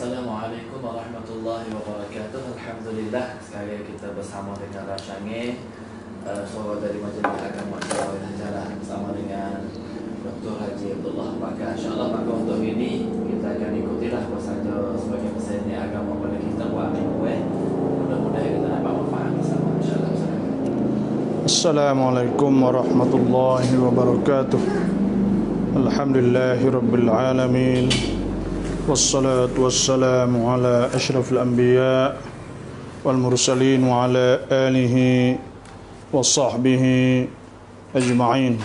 Assalamualaikum warahmatullahi wabarakatuh. Alhamdulillah, sekali kita bersama dengan Rasyange, suara dari Majlis Agama Sarawak Hajarah bersama dengan Dr. Haji Abdullah. Maka insyaAllah maka untuk ini kita akan ikutilah apa saja sebagai pesannya agama pada kita buat minggu. Mudah-mudahan kita dapat manfaat bersama insyaAllah. Assalamualaikum warahmatullahi wabarakatuh. Alhamdulillahi rabbil alamin. Wassalatu wassalamu ala ashrafil anbiya wal mursalin wa ala alihi wa sahbihi ajma'in.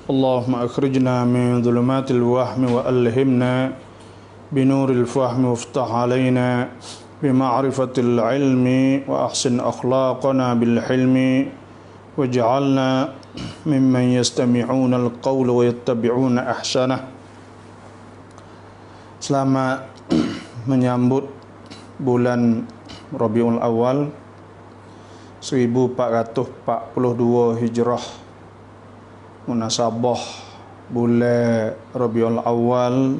Allahumma akhrijna min dhulumatil wahmi wa alhimna binuril fahmi waftah alayna bima'rifatil ilmi wa ahsin akhlaqana bil hilmi waj'alna mimman yastami'una al-qawla wa yattabi'una ahsanah. Selamat menyambut bulan Rabiul Awal 1442 Hijrah, munasabah bulan Rabiul Awal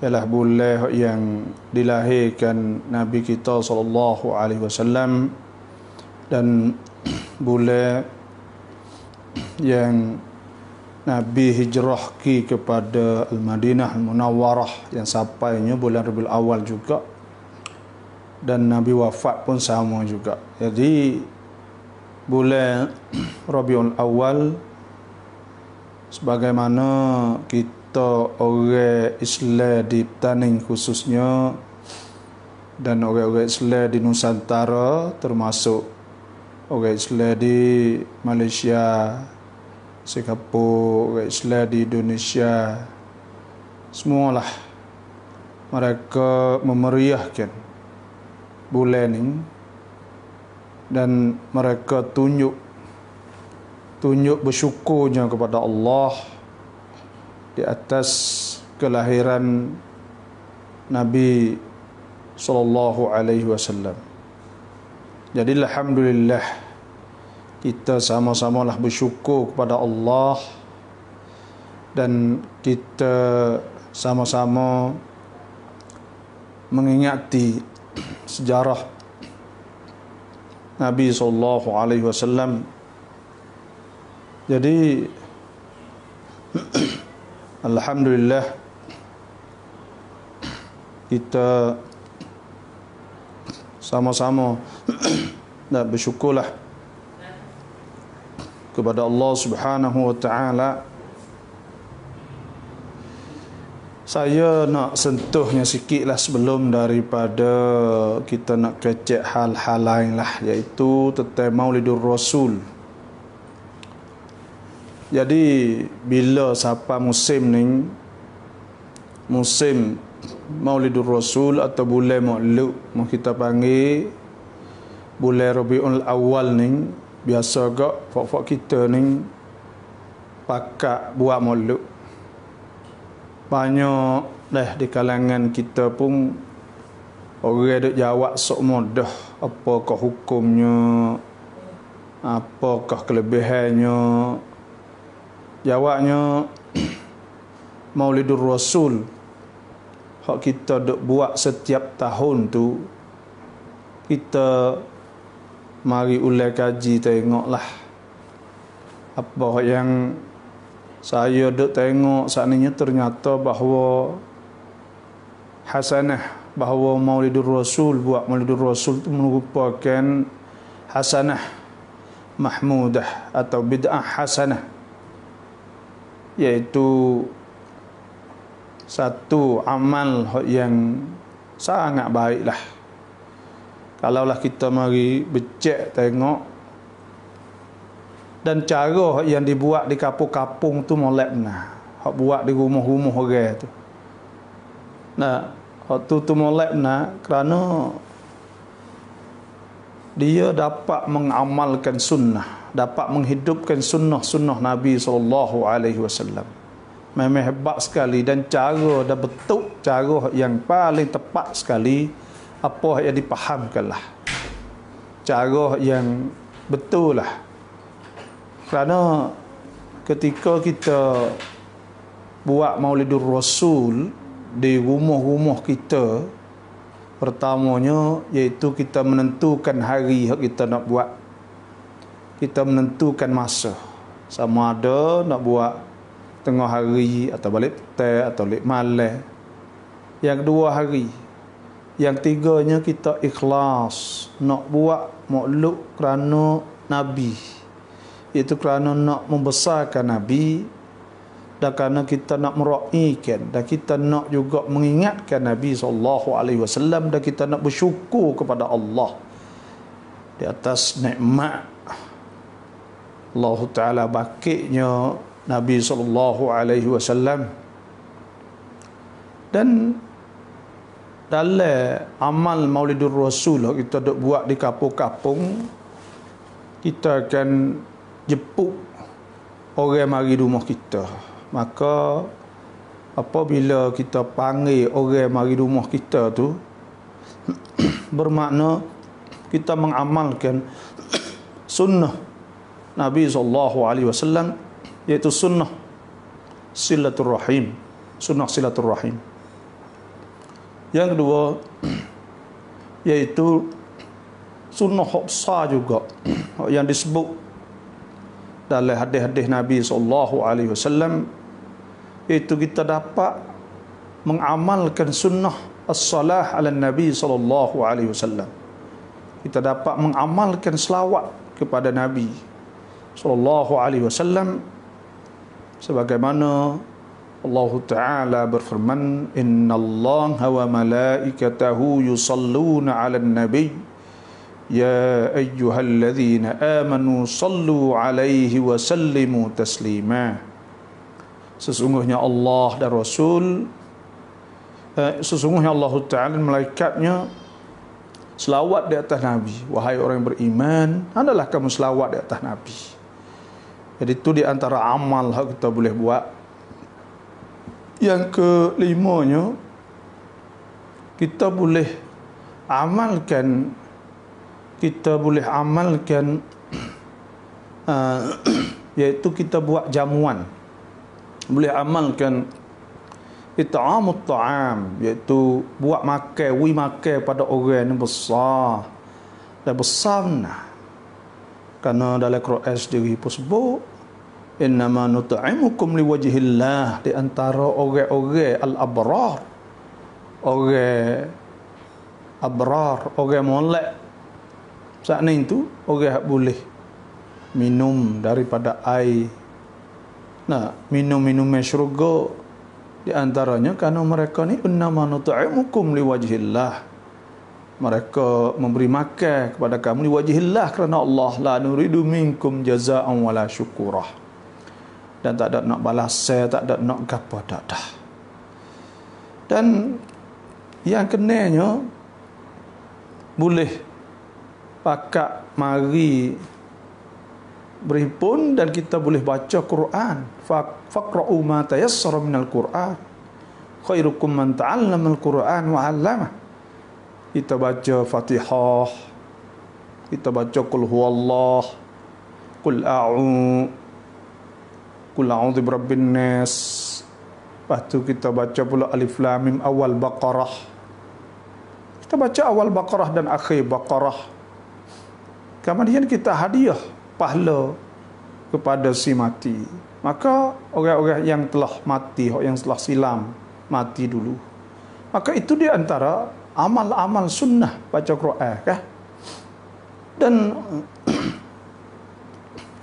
ialah bulan yang dilahirkan Nabi kita sallallahu alaihi wasallam dan bulan yang Nabi hijrah kepada Al-Madinah Al-Munawwarah yang sampainya bulan Rabiul Awal juga, dan Nabi wafat pun sama juga. Jadi bulan Rabiul Awal, sebagaimana kita orang Islam di Petaning khususnya dan orang-orang Islam di Nusantara, termasuk orang Islam di Malaysia, Singapura, Islam di Indonesia, semualah mereka memeriahkan bulan ini dan mereka tunjuk bersyukurnya kepada Allah di atas kelahiran Nabi sallallahu alaihi wasallam. Jadi alhamdulillah, kita sama-samalah bersyukur kepada Allah dan kita sama-sama mengingati sejarah Nabi sallallahu alaihi wasallam. Jadi alhamdulillah, kita sama-sama dan bersyukurlah kepada Allah Subhanahu wa taala. Saya nak sentuhnya sikitlah sebelum daripada kita nak kecek hal-hal lain lah, iaitu tentang Maulidur Rasul. Jadi bila siapa musim ni, musim Maulidur Rasul atau bulan Maulud, kita panggil bulan Rabiul Awal ni, biasa gak fak-fak kita ni pakat buat maulud. Banyak dah di kalangan kita pun orang duk jawab sok mudah apakah hukumnya, apakah kelebihannya. Jawabnya Maulidur Rasul hak kita duk buat setiap tahun tu, kita mari ulai kaji tengoklah apa yang saya duk tengok saat ini. Ternyata bahawa hasanah, bahawa Maulidur Rasul, buat Maulidur Rasul itu merupakan hasanah mahmudah atau bid'ah hasanah, iaitu satu amal yang sangat baiklah. Kalaulah kita mari becek tengok, dan cara yang dibuat di kampung-kampung tu molek benar. Hak buat di rumah-rumah orang tu. Nah, hak tu molek benar kerana dia dapat mengamalkan sunnah, dapat menghidupkan sunnah Nabi sallallahu alaihi wasallam. Memang hebat sekali, dan cara dah betul, cara yang paling tepat sekali apa yang dipahamkanlah, cara yang betul lah. Kerana ketika kita buat Maulidur Rasul, di rumah-rumah kita, pertamanya iaitu kita menentukan hari yang kita nak buat. Kita menentukan masa. Sama ada nak buat tengah hari atau balik petang atau balik malam. Yang kedua hari. Yang tiganya kita ikhlas nak buat makhluk kerana Nabi. Itu kerana nak membesarkan Nabi, dan kerana kita nak meraihkan, dan kita nak juga mengingatkan Nabi SAW, dan kita nak bersyukur kepada Allah di atas nikmat Allah Ta'ala bakitnya Nabi SAW. Dan dalam amal Maulidur Rasul kita duk buat di kapung-kapung, kita akan jemput orang mari rumah kita. Maka apabila kita panggil orang mari rumah kita tu, bermakna kita mengamalkan sunnah Nabi SAW, iaitu sunnah silaturrahim. Sunnah silaturrahim. Yang kedua iaitu sunnah hak besar juga yang disebut dalam hadis-hadis Nabi SAW, iaitu kita dapat mengamalkan sunnah as-salah ala Nabi SAW. Kita dapat mengamalkan selawat kepada Nabi SAW, sebagaimana Allah Ta'ala berfirman, innallaha wa malaikatahu yusalluna 'alan nabi ya ayyuhalladzina amanu sallu 'alaihi wa sallimu taslima. Sesungguhnya Allah dan Rasul, sesungguhnya Allah Ta'ala dan malaikatnya selawat di atas Nabi. Wahai orang yang beriman, hendaklah kamu selawat di atas Nabi. Jadi itu di antara amal yang kita boleh buat. Yang kelimanya, kita boleh amalkan iaitu kita buat jamuan. Boleh amalkan it'amut ta'am, iaitu buat makan, makan pada orang yang besar. Dan besar nah. Kerana dalam Quran sendiri pun sebut, innama nut'imukum liwajhillah, di antara orang-orang al-abrar, orang abrar, orang molek saat ni tu, orang boleh minum daripada air, minum-minum syurga. Di antaranya kerana mereka ni innama nut'imukum liwajhillah, mereka memberi makan kepada kamu liwajhillah, kerana Allah, la nuridu minkum jazaa'an wala syukurah, dan tak ada nak balas, tak ada nak gapo, tak dah. Dan yang kenanya boleh pakat mari berhimpun dan kita boleh baca Quran. Faqra'u ma tayassara minal Quran, khairukum man ta'allama al-Quran wa 'allamah. Kita baca Fatihah, kita baca qul huwallah, qul a'udzu birabbin nas. Lepas tu kita baca pula Alif Lam Mim awal Baqarah. Kita baca awal Baqarah dan akhir Baqarah. Kemudian kita hadiah pahala kepada si mati. Maka orang-orang yang telah mati, yang telah silam mati dulu, maka itu di antara amal-amal sunnah baca Quran, kan? Dan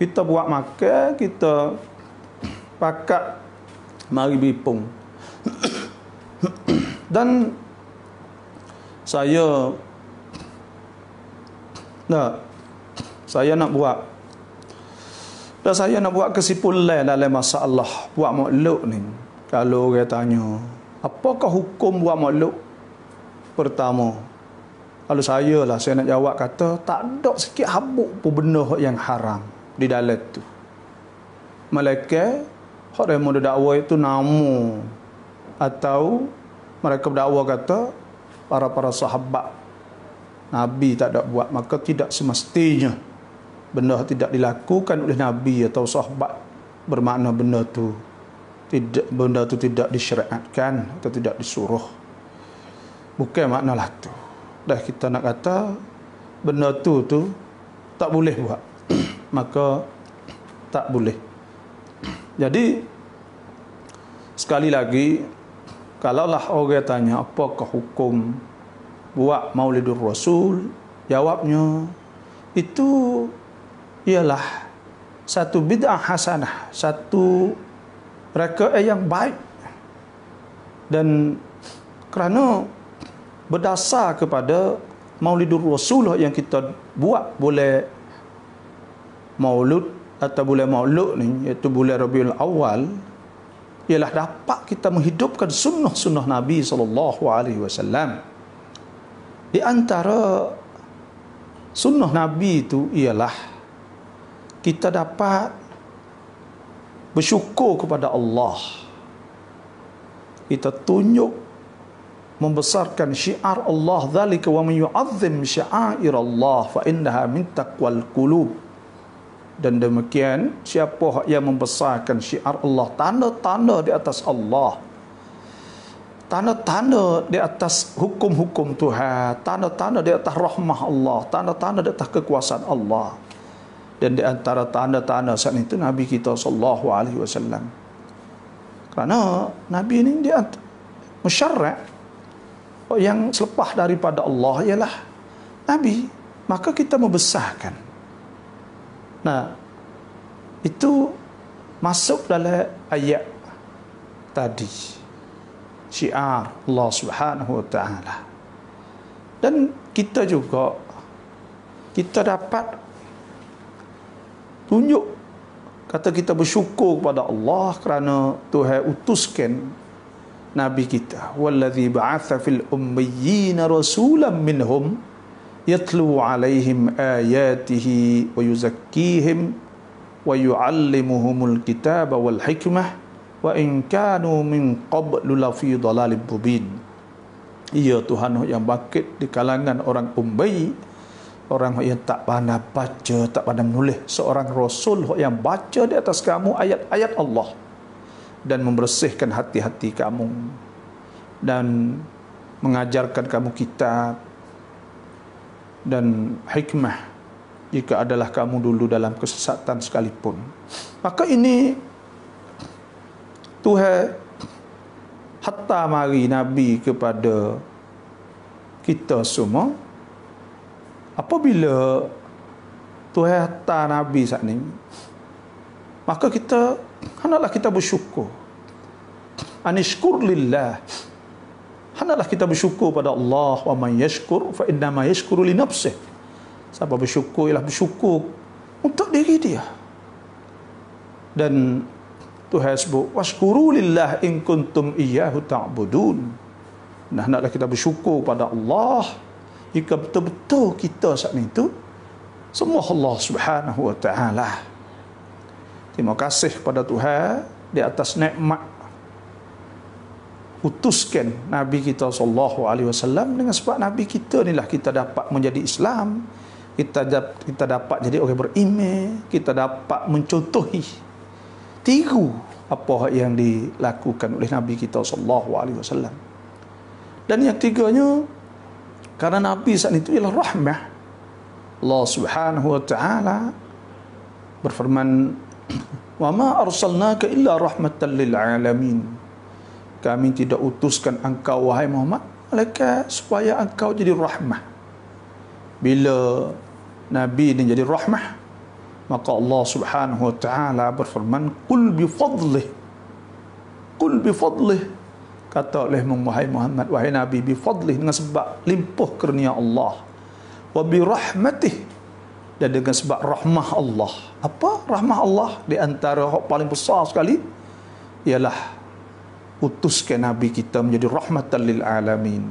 kita buat makan, kita pakat mari bipung. Dan saya nak buat kesimpulan dalam masalah buat makhluk ni. Kalau orang tanya, apakah hukum buat makhluk? Pertama, kalau saya nak jawab kata, tak ada sikit habuk pun benda yang haram di dalam tu. Malaikat hak yang mau dakwa itu nama, atau mereka berdakwa kata para sahabat Nabi tak ada buat, maka tidak semestinya benda tidak dilakukan oleh Nabi atau sahabat bermakna benda tu benda tu tidak disyariatkan atau tidak disuruh. Bukan maknalah tu. Dah kita nak kata benda tu tak boleh buat. Maka tak boleh. Jadi sekali lagi, kalaulah orang tanya apakah hukum buat Maulidur Rasul, jawabnya itu ialah satu bid'ah hasanah, satu rakaat yang baik, dan kerana berdasar kepada Maulidur Rasul yang kita buat boleh Maulud atau bulan Maulud ni, iaitu bulan Rabiul Awal, ialah dapat kita menghidupkan sunnah-sunnah Nabi SAW. Di antara sunnah Nabi itu ialah kita dapat bersyukur kepada Allah. Kita tunjuk membesarkan syiar Allah, dzalika wa man yu'azzim sya'air Allah fa innaha min taqwal qulub. Dan demikian, siapa yang membesarkan syiar Allah, tanda-tanda di atas Allah, tanda-tanda di atas hukum-hukum Tuhan, tanda-tanda di atas rahmah Allah, tanda-tanda di atas kekuasaan Allah. Dan di antara tanda-tanda saat itu Nabi kita sallallahu alaihi wasallam. Kerana Nabi ini dia musyarra' yang selepas daripada Allah ialah Nabi, maka kita membesarkan. Nah, itu masuk dalam ayat tadi, syiar Allah Subhanahu wa taala. Dan kita juga dapat tunjuk, kata kita bersyukur kepada Allah kerana Tuhan utuskan Nabi kita, wallazi ba'atha fil ummiyina rasulan minhum yatlu alaihim ayatihi wa yuzakkihim wa yuallimuhumul kitaba wal hikmah wa in kanu min qablu lafi dhalalin mubin. Ia Tuhan yang bangkit di kalangan orang ummi, orang yang tak pandai baca, tak pandai menulis, seorang rasul yang baca di atas kamu ayat-ayat Allah dan membersihkan hati-hati kamu dan mengajarkan kamu kitab dan hikmah jika adalah kamu dulu dalam kesesatan sekalipun. Maka ini Tuhan hatta mari Nabi kepada kita semua. Apabila Tuhan hatta Nabi saat ini, maka kita hendaklah kita bersyukur. Anishkur lillah. Hendaklah kita bersyukur pada Allah. Wa man yashkur fa innama yashkuru li nafsih. Siapa bersyukur ialah bersyukur untuk diri dia. Dan Tuhan sebut washkuru lillah in kuntum iyyahu ta'budun. Nah, hendaklah kita bersyukur pada Allah jika betul-betul kita saat itu semua Allah Subhanahu wa taala. Terima kasih kepada Tuhan di atas nikmat utuskan Nabi kita sallallahu alaihi wasallam. Dengan sebab Nabi kita inilah kita dapat menjadi Islam, kita dapat jadi orang beriman, kita dapat mencontohi, tiru apa yang dilakukan oleh Nabi kita sallallahu alaihi wasallam. Dan yang tiganya, karena Nabi saat itu ialah rahmah. Allah Subhanahu wa taala berfirman, "Wa ma arsalnaka illa rahmatan lil alamin." Kami tidak utuskan engkau wahai Muhammad melainkan supaya engkau jadi rahmah. Bila Nabi ini jadi rahmah, maka Allah Subhanahu wa taala berfirman, "Qul bi fadlih." Qul bi fadlih. Kata oleh wahai Muhammad, wahai Nabi, bi fadlih, dengan sebab limpah kurnia Allah. Wa bi rahmatih, dan dengan sebab rahmah Allah. Apa rahmah Allah? Di antara yang paling besar sekali ialah utuskan Nabi kita menjadi rahmatan lil alamin.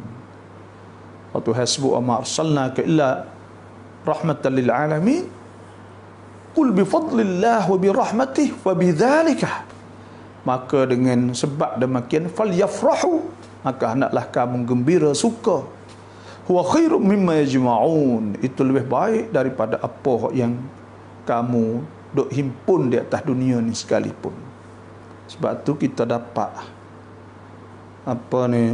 Waktu hasbu ama arsalnaka illa rahmatan lil alamin. Qul bi fadlillah wa bi rahmatih wa bidzalika, maka dengan sebab demikian falyafrahu, maka hendaklah kamu gembira, suka. Huwa khairum mimma yajma'un, itu lebih baik daripada apa yang kamu duk himpun di atas dunia ni sekalipun. Sebab tu kita dapat apa ni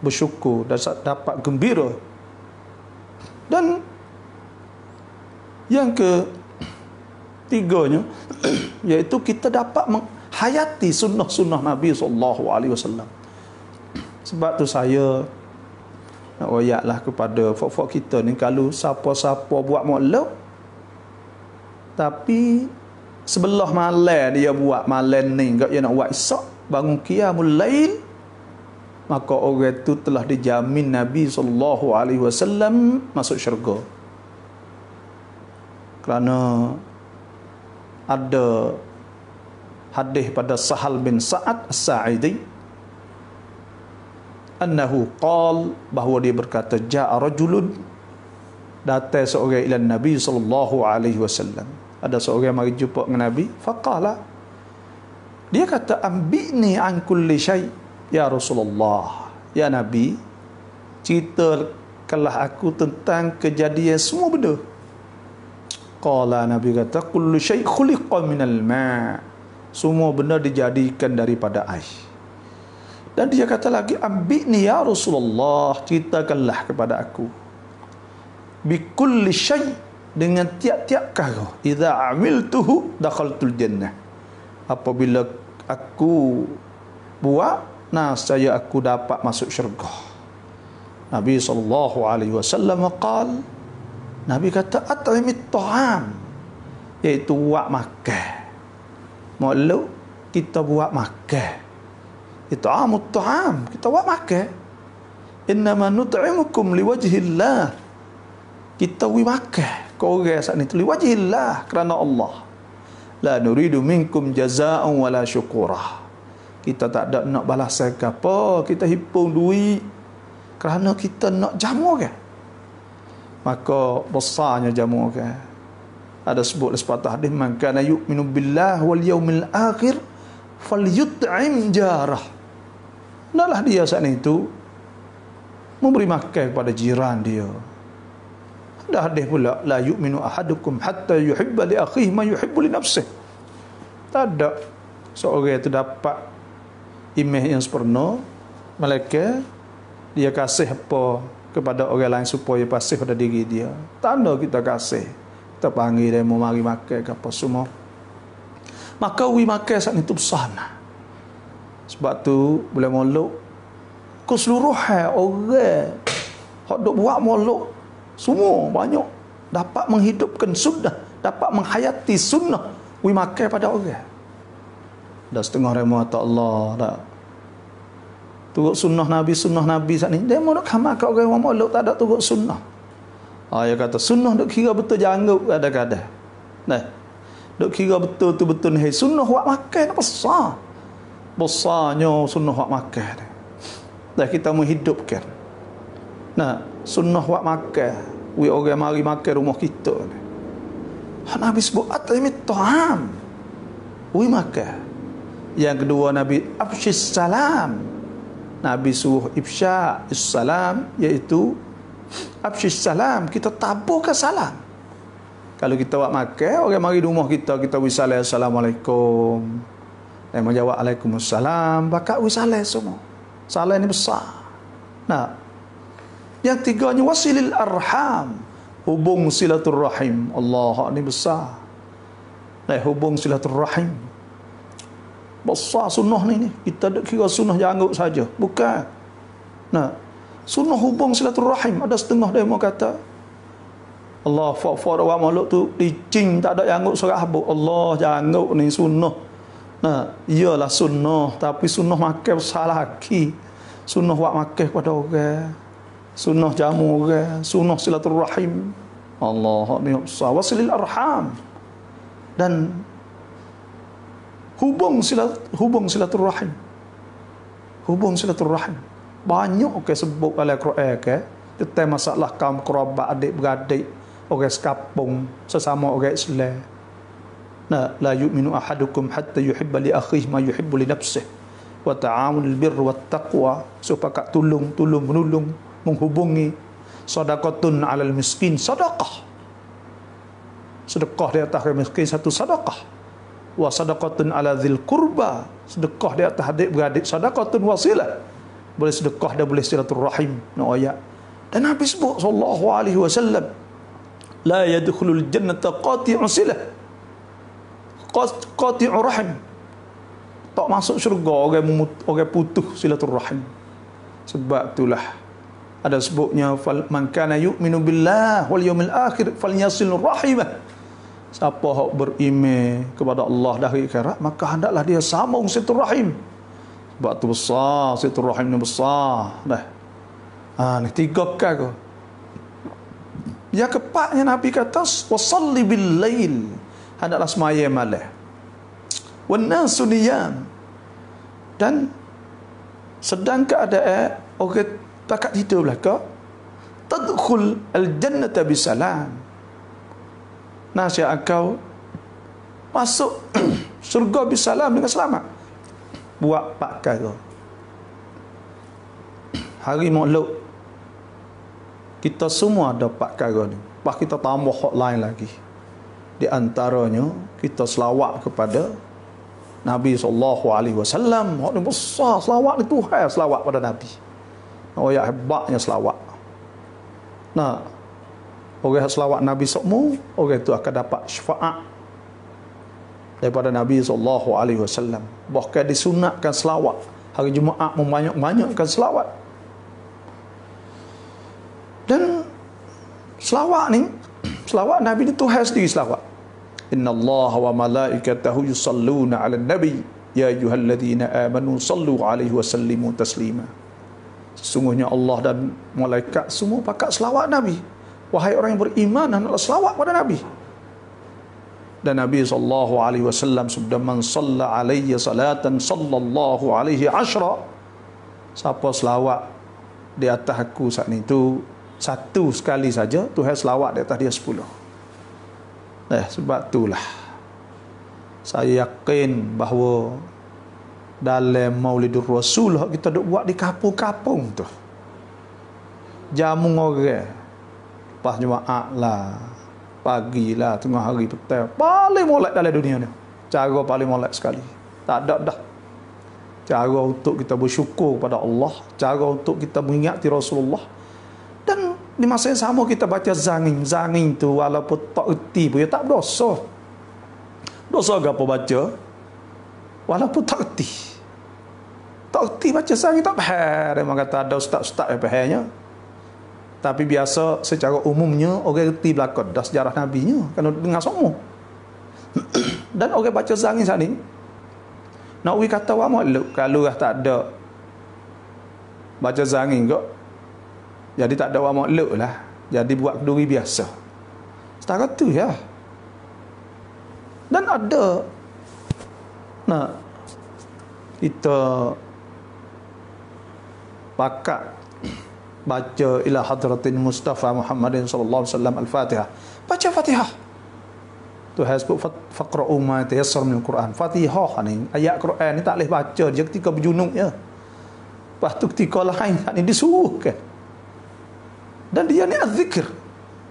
bersyukur dan dapat gembira. Dan yang ketiganya iaitu kita dapat menghayati sunnah-sunnah Nabi SAW. Sebab tu saya nak royaklah kepada fok-fok kita ni, kalau siapa-siapa buat maulud tapi sebelah malam dia buat malam ni, enggak dia nak buat esok bangun qiyamul lail, maka orang itu telah dijamin Nabi SAW masuk syurga. Kerana ada hadis pada Sahal bin Sa'ad As-Sa'idi annahu qal, bahawa dia berkata, ja'a rajulun, datang seorang ila Nabi SAW. Ada seorang mari jumpa dengan Nabi, faqala, dia kata, ambini an kulli syai' ya Rasulullah, ya Nabi, ceritakanlah aku tentang kejadian semua benda. Qala, Nabi kata, kullu syai' khuliqa minal ma', semua benda dijadikan daripada air. Dan dia kata lagi, ambini ya Rasulullah, ceritakanlah kepada aku, bi kulli syai', dengan tiap-tiap perkara, idza amiltuhu dakhaltul jannah, apabila aku buat, saya aku dapat masuk syurga. Nabi SAW qal, Nabi kata, at'imit ta'am, iaitu buat makan. Maklum kita buat makan, itu amut ta'am, kita buat makan. Innama nut'imukum liwajhillah, kita wi makan kau orang saat ni liwajhillah, kerana Allah. La nuridu minkum jazaa'an wala syukurah, kita tak ada nak balasan ke apa, kita hipung duit kerana kita nak jamu kan. Maka besarnya jamu kan. Ada sebut sepatah hadis, man kana yu'minu billah wal yaumil akhir falyut'im jarah. Hendaklah dia saat itu memberi makan kepada jiran dia. Ada hadis pula, la yu'minu ahadukum hatta yuhibba li akhihi ma yuhibbu li nafsihi. Tak ada seorang itu dapat iman yang sempurna, malaikat dia kasih apa kepada orang lain supaya pasih pada diri dia. Tanda kita kasih, kita panggil dia mau mari makan ke apa semua, maka wi makan saat itu besar. Sebab tu boleh maulud keseluruhan orang hak dok buat maulud semua banyak dapat menghidupkan sunnah, dapat menghayati sunnah, wi makan pada orang. Dah setengah rema tak Allah dah turut sunnah Nabi saat ni, dia mau nak khamak kat orang maulud tak ada turut sunnah. Dia kata sunnah dok kira betul janggup kadang-kadang. Nah, dok kira betul tu betul ni sunnah buat makan apa besar. Besarnya sunnah buat makan. Dah kita menghidupkan. Nah, sunnah buat makan, wi orang mari makan rumah kita ni. Nabi sebut at'imit ta'am, wi makan. Yang kedua Nabi afshis salam, Nabi suruh ifsha salam, iaitu afshis salam, kita taburkan salam. Kalau kita buat makan, orang mari rumah kita, kita wi salam, assalamualaikum, dan menjawab waalaikumsalam, bakal wi salam semua. Salam ni besar. Nah, yang tiganya wasilil arham, hubung silaturrahim. Allah ni besar. Nah, hubung silaturrahim besar sunnah ni. Kita tak kira sunnah janggut saja, bukan. Nah, sunnah hubung silaturrahim. Ada setengah dia mau kata, Allah fa wa maulud tu licin, tak ada janggut surah habuk. Allah janggut ni sunnah. Nah, iyalah sunnah, tapi sunnah makan besar lagi. Sunnah buat makan kepada orang, sunnah jamu orang, sunnah silaturrahim. Allah ni besar. Wasilil arham, dan hubung silaturrahim. Hubung silaturrahim banyak ke sebut dalam Quran ke tentang masalah kaum kerabat, adik-beradik, orang sekampung, sesama orang Islam. Nah, la yu'minu ahadukum hatta yuhibba li akhihi ma yuhibbu li nafsihi wa ta'amul birr wat taqwa, supaya tolong menolong, menghubungi. Sadaqatun 'alal miskin, sedekah di atas miskin, satu sedekah. wa sadaqatun ala dzil qurba, sedekah di atas adik-beradik, sadaqatun wasilah, boleh sedekah dan boleh silaturahim, nak ayat. Dan Nabi sebut sallallahu alaihi wasallam, la yadkhulul jannata qati'u silah, qati'u rahim, tak masuk syurga orang putus silaturahim. Sebab itulah ada sebutnya, man kana yu'minu billah wal yawmil akhir falyasil rahimah. Siapa yang beriman kepada Allah dan hari akhirat, maka hendaklah dia sambung silaturahim. Sebab tu besar, silaturahim ni besar dah. Ni 3 kali. Yang keempatnya Nabi kata, wasalli bil lail, hendaklah sembahyang malam. Wan nasu niyam, dan sedang keadaan orang pakat tidur belaka, tadkhul al jannata bisalam, nasihat engkau masuk surga bisalam, dengan selamat. Buat 4 perkara. Hari Maulud kita semua ada 4 perkara ni. Lepas kita tambah hak lain lagi. Di antaranya kita selawat kepada Nabi SAW. Hak ni besar, selawat ni Tuhan, selawat pada Nabi. Oh ya, hebatnya selawat. Nah, orang selawat Nabi semua, orang itu akan dapat syafaat daripada Nabi SAW. Bahkan disunatkan selawat. Hari Jumaat membanyak-banyakkan selawat. Dan selawat ni, selawat Nabi ni Tuhan sendiri selawat. Inna Allah wa malaikatahu yusalluna ala nabi ya ayyuhalladzina amanu sallu alaihi wa sallimu taslima. Sesungguhnya Allah dan malaikat semua pakat selawat Nabi. Wahai orang yang beriman, hendaklah selawat pada Nabi. Dan Nabi SAW sabda, man salla alayya salatan sallallahu alaihi ashra, siapa selawat di atas aku saat itu 1 sekali saja, Tuhan selawat di atas dia 10. Sebab itulah saya yakin bahawa dalam Maulidur Rasul kita duk buat di kampung-kampung tu, jamu orang lepas Jumaat lah, pagi lah, tengah hari, petang, paling molek dalam dunia ni. Cara paling molek sekali. Tak ada dah. Cara untuk kita bersyukur kepada Allah, cara untuk kita mengingati Rasulullah. Dan di masa yang sama kita baca zangin. Zangin tu walaupun tak erti pun, ya tak berdosa. Dosa ke apa baca? Walaupun tak erti. Tak erti baca zangin tak faham. Memang kata ada ustaz-ustaz yang fahamnya. Tapi biasa secara umumnya orang erti belakang dah sejarah Nabi-nya kalau dengar semua. Dan orang baca zangin saat ni, nak kata wa makluk kalau dah tak ada baca zangin kok, jadi tak ada wa makluk lah, jadi buat kenduri biasa. Setara tu ya. Dan ada kita pakat baca ila hadratin Mustafa Muhammadin sallallahu alaihi wasallam al-Fatihah. Baca Fatihah. Tu hasbuk faqra'u ma tayassar min al-Quran. Fatihah ni ayat Quran ni tak boleh baca dia ketika berjunuk je. Lepas tu ketika lain ni disuruhkan. Dan dia ni az-zikr.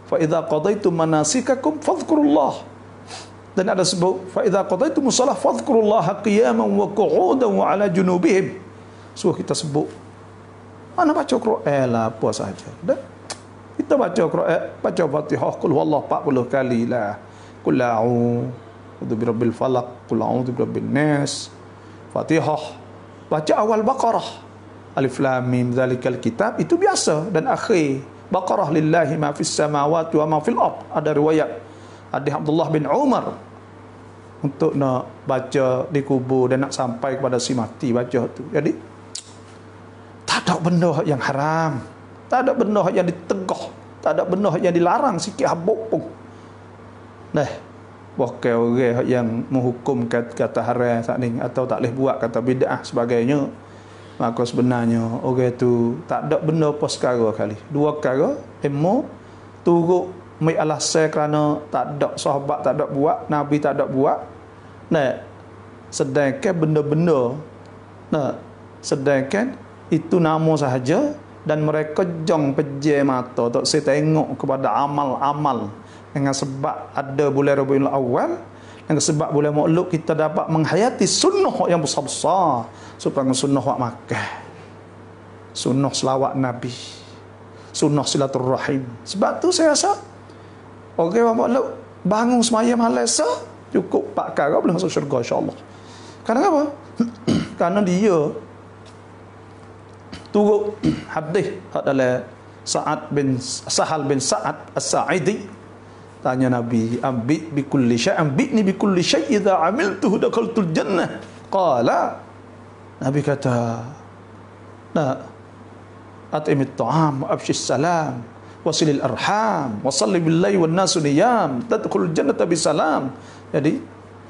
Fa idza qadaitum manasikakum fadhkurullah. Dan ada sebut fa idza qadaitum shalah fadhkurullaha qiyaman wa qu'udan wa ala junubihim. So kita sebut mana baca Quran lah apa sahaja. Dan kita baca Quran, baca Fatihah qul huwallahu 40 kali lah. Qul a'udzu birabbil falaq, qul a'udzu birabbin nas. Fatihah. Baca awal Baqarah. Alif lam mim zalikal kitab, itu biasa. Dan akhir Baqarah lillahi ma fis samawati wa ma fil ard. Ada riwayat hadis Abdullah bin Umar untuk nak baca di kubur dan nak sampai kepada si mati baca tu. Jadi tak ada benda yang haram, tak ada benda yang ditegah, tak ada benda yang dilarang sikit habuk pun. Bukan orang yang menghukum kata haram saat ni atau tak boleh buat kata bid'ah sebagainya, maka sebenarnya orang tu tak ada benda apa sekara kali. 2 perkara, emo turut mai alasan kerana tak ada sahabat tak ada buat, Nabi tak ada buat. Sedangkan benda-benda sedangkan itu nama sahaja, dan mereka jong pejam mata tak saya tengok kepada amal-amal dengan sebab ada bulan Rabiul Awal, Yang sebab boleh makluk kita dapat menghayati sunnah yang besar-besar. Supaya sunnah wak makan, sunnah selawat Nabi, sunnah silaturrahim. Sebab tu saya rasa orang yang makluk bangun semaya malam cukup 4 kali boleh masuk syurga insya-Allah. Kerana apa? Kerana dia turut hadis dalam Sahal bin Sa'ad As-Sa'idi, tanya Nabi, ambi bi kulli syai', ambini bi kulli syai' idza amiltuhu dakhaltul jannah. Qala, Nabi kata, nah, at'imit ta'am wa abshis salam wasilil arham wa salli bil laili wan nasu niyam tadkhulul jannata bisalam. Jadi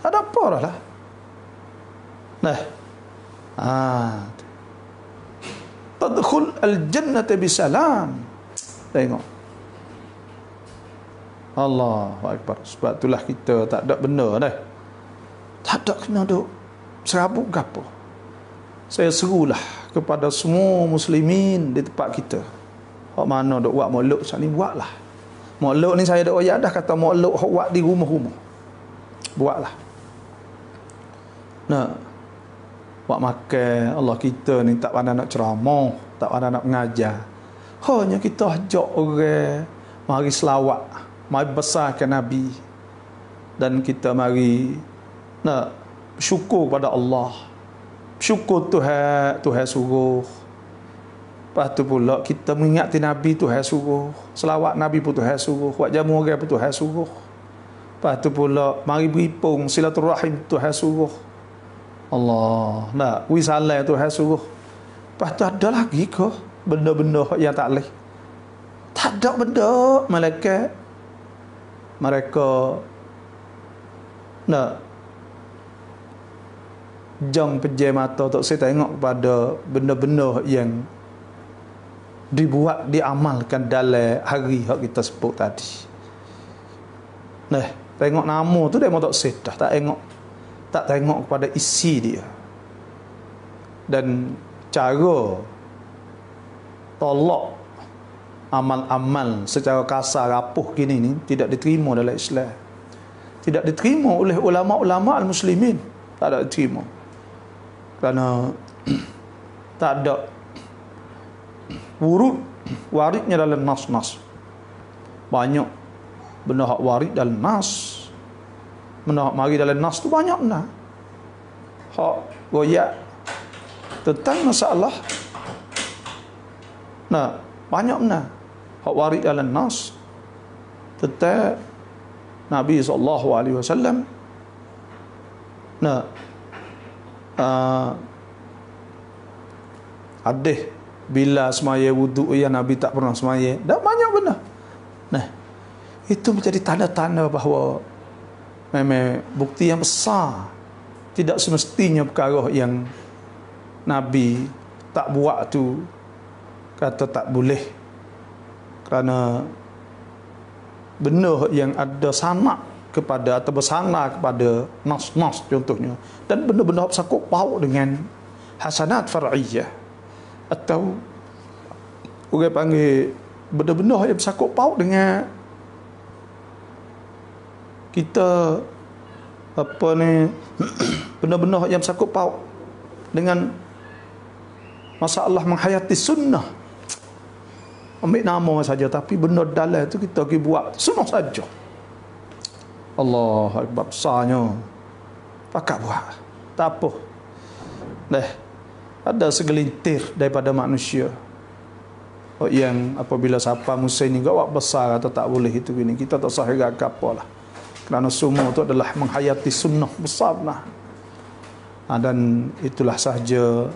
ada apa lah. Nah, tadkhul al jannata bisalam. Tengok, Allahu akbar. Sebab itulah kita tak ada benda dah. Tak ada kena duk serabut gapo. Saya serulah kepada semua muslimin di tempat kita. Hak mana duk buat maulud sat ni, buatlah. Maulud ni saya dak ayat dah kata maulud hak buat di rumah-rumah. Buatlah. Nah, buat makan Allah kita ni tak pandai nak ceramah, tak pandai nak mengajar. Hanya kita ajak orang mari selawat, mari besarkan Nabi, dan kita mari nak syukur pada Allah, syukur Tuhan suruh. Lepas tu pula kita mengingati Nabi, Tuhan suruh. Selawat Nabi pun Tuhan suruh, buat jamu orang pun Tuhan suruh. Lepas tu pula mari beripung silaturahim, Tuhan suruh. Allah nak wisalah Tuhan suruh. Lepas tu ada lagi ke benda-benda yang tak boleh? Tak ada benda malaikat mereka nak jang pejam mata tak saya tengok kepada benda-benda yang dibuat, diamalkan dalam hari yang kita sebut tadi. Nah, tengok nama tu dia mau tak sedah, tak tengok kepada isi dia. Dan cara tolak amal-amal secara kasar rapuh gini ni tidak diterima dalam Islam. Tidak diterima oleh ulama-ulama al-muslimin. Tak ada diterima. Kerana tak ada waridnya dalam nas-nas. Banyak benda hak warid dalam nas. Benda hak mari dalam nas tu banyak benda. Hak goyak tentang masalah. Nah, banyak benda hak warid dalam nas tentang Nabi SAW. Nah, hadis bila semaya wuduk yang Nabi tak pernah semaya. Dah banyak benda. Nah, itu menjadi tanda-tanda bahawa memang bukti yang besar. Tidak semestinya perkara yang Nabi tak buat tu kata tak boleh. Kerana benda yang ada sanak kepada atau bersana kepada nas-nas contohnya, dan benda-benda bersangkut paut dengan hasanat far'iyah, atau orang panggil benda-benda yang bersangkut paut dengan kita apa ni benda-benda yang bersangkut paut dengan masalah menghayati sunnah. Ambil nama saja, tapi benda dalam tu kita pergi buat sunnah saja. Allah akbar, besarnya. Pakat buat. Tak apa. Dah. Ada segelintir daripada manusia yang apabila siapa musim ni gak besar atau tak boleh itu gini, kita tak sah agak apa lah. Kerana semua itu adalah menghayati sunnah besar lah. Dan itulah sahaja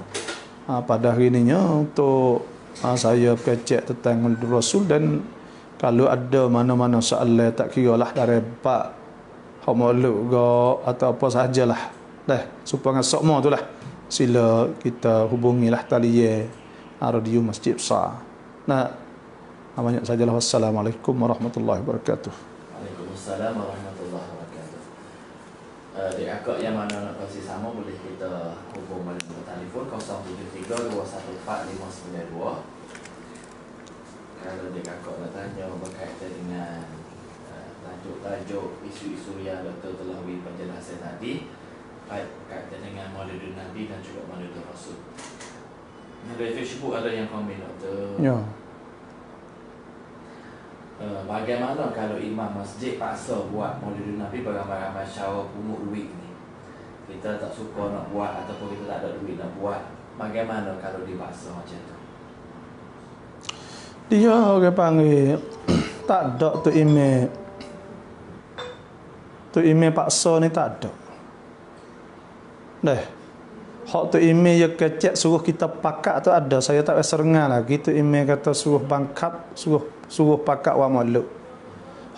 pada hari ini untuk saya kecek tentang Maulid Rasul. Dan kalau ada mana-mana soalan tak kira lah dari Pak Maulid atau apa sahajalah dah supaya semua tu lah, sila kita hubungilah talian radio Masjid Besar. Nah, banyak sajalah. Wassalamualaikum warahmatullahi wabarakatuh. Waalaikumsalam warahmatullahi wabarakatuh. Di akak yang mana nak kasih sama boleh kita hubung melalui telefon 073-214-592. Kalau di akak nak tanya berkaitan dengan untuk tajuk isu-isu yang Dr. telah beri penjelasan tadi kaitan dengan Maulidun Nabi dan juga Maulidun Rasul. Dari Facebook ada yang komen Dr. Ya. Bagaimana kalau imam masjid paksa buat Maulidun Nabi beramai-ramai syarah pungut duit ni? Kita tak suka nak buat ataupun kita tak ada duit nak buat. Bagaimana kalau dipaksa macam tu? Dia orang panggil tak ada tu email. Tu email paksa ni tak ada. Dah. Hak tu email yang kecek suruh kita pakat tu ada. Saya tak rasa dengar lagi tu email kata suruh bangkap, suruh pakat wa maulud.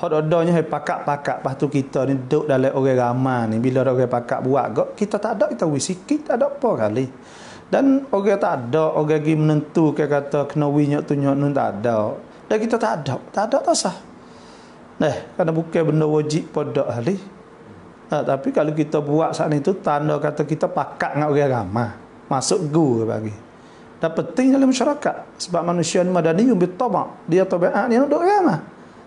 Hak adanya hai pakat-pakat lepas tu kita ni duduk dalam orang ramai ni bila orang pakat buat gak kita tak ada kita wis sikit tak ada apa kali. Dan orang tak ada orang pergi menentukan kata kena winyok tunjuk nun tak ada. Dan kita tak ada tak sah. Nah, kerana bukan benda wajib pada ahli. Tapi kalau kita buat saat itu tanda kata kita pakat dengan orang ramai. Masuk gu bagi. Dan penting dalam masyarakat sebab manusia ni madani bil taba'. Dia tabiat dia duduk ramai.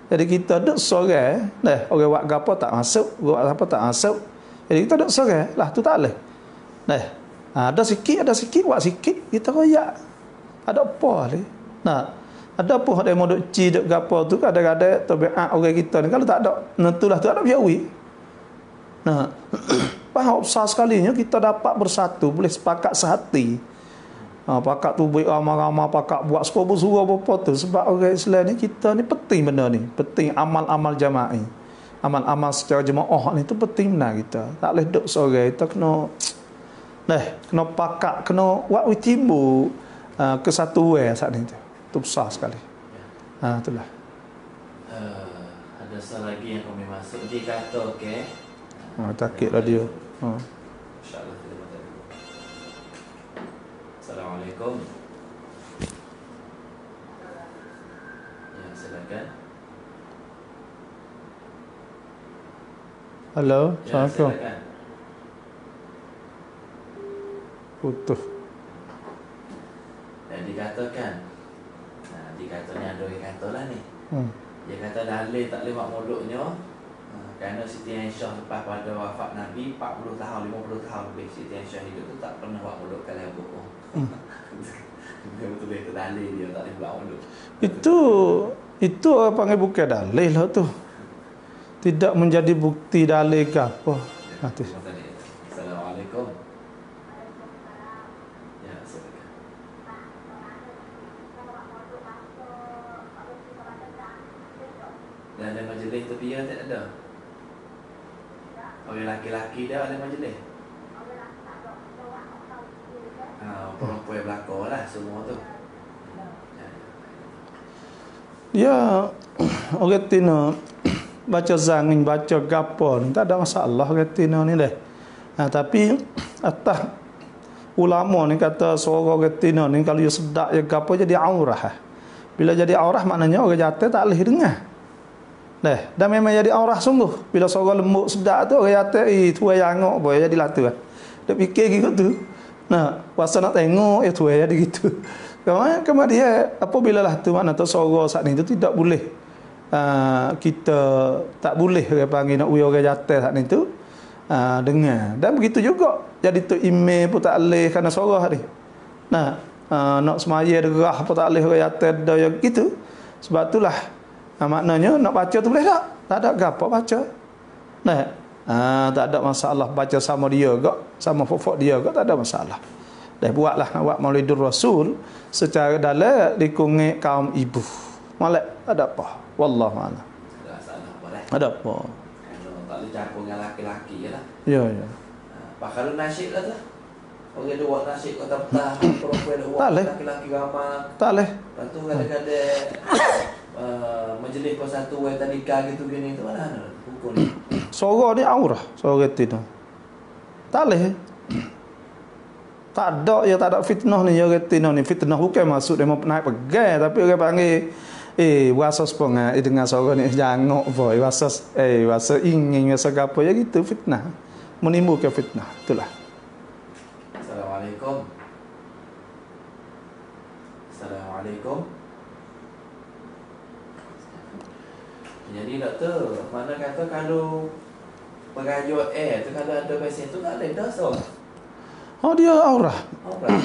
Jadi kita duduk sorang, orang buat gapo tak masuk, buat apa tak masuk. Jadi kita duduk sorang, lah tu tak boleh. Ada sikit buat sikit kita royak. Ada apa ni? Ada apa ada mau duk ci duk gapo tu kadang-kadang tabiat orang kita ni kalau tak ada nentulah tu ada biawi. Faham besar sekalinya kita dapat bersatu, boleh sepakat sehati. Pakat tu buat ramai-ramai pakat buat suruh apa tu sebab orang Islam ni kita ni penting benda ni, penting amal-amal jama'i. Amal-amal secara jemaah ni tu penting benar kita. Tak boleh duk seorang kita kena kena pakat, kena buat timbul kesatuan saat ni tu. Tu besar sekali. Itulah. Ada satu lagi yang kami masuk dikata okey. Takiklah dia. InsyaAllah kita baca dulu. Assalamualaikum. Ya, silakan. Halo, Ya, Assalamualaikum. silakan. Putus. Dan dikatakan dikatanya ada yang katalah ni. Dia kata dalil tak lewat mulutnya kerana Siti Aisyah lepas pada wafat Nabi 40 tahun, 50 tahun lebih Siti Aisyah hidup tu tak pernah buat mulut kalau yang bohong. Betul-betul itu dalil dia tak boleh buat mulut. Itu orang panggil bukan dalil lah tu. Tidak menjadi bukti dalil ke apa. Assalamualaikum. Ya, silakan. Dan ada majlis tepi yang tak ada. Orang laki-laki dah ada majlis. Perempuan belakang lah semua tu. Ya, orang Tino baca zangin, baca gapon, tak ada masalah orang Tino ni dah. Tapi atas ulama ni kata suara orang Tino ni kalau dia sedak ya gapo jadi aurah. Bila jadi aurah maknanya orang jatuh tak boleh dengar. Dan memang jadi aurah sungguh. Bila suara lembut sedak tu orang jatuh tuai jangok boy jadi latu. Dia fikir gitu tu. Puasa nak tengok tuai jadi gitu. Kemudian dia apabila lah tu makna tu suara saat ni tu tidak boleh kita tak boleh orang panggil nak orang jatuh saat ni tu dengar. Dan begitu juga jadi tu email pun tak boleh kerana suara ni. Nak semaya derah pun tak boleh orang jatuh ada yang gitu. Sebab itulah maknanya nak baca tu boleh tak? Tak ada gapo baca. Tak ada masalah baca sama dia gak, sama fofok dia gak tak ada masalah. Dah buatlah nak buat Maulidur Rasul secara dalam dikongek kaum ibu. Molek ada apa? Wallahu a'lam. Tak salah apa dah. Ada apa? Kalau tak boleh campur dengan laki-laki je lah. Ya. Kalau nasyid lah tu. Orang dia buat nasyid kata petang, perempuan dia buat Tak boleh. laki-laki ramai. Tak boleh. Lepas tu kadang-kadang majlis persatuan tadika gitu gini tu mana hukum ni? Suara ni aurah, suara Tino. Tak boleh. Tak ada ya tak ada fitnah ni ya Tino ni. Fitnah bukan maksud dia mau naik pegang tapi orang panggil wasas pengat dengan suara ni jangok boy wasas wasa ingin wasa gapo ya gitu fitnah. Menimbulkan fitnah. Itulah. Assalamualaikum. Assalamualaikum. Jadi doktor. Mana kata kalau merajuk tu kalau ada pesen tu tak ada dosa. Oh dia aurah. Orang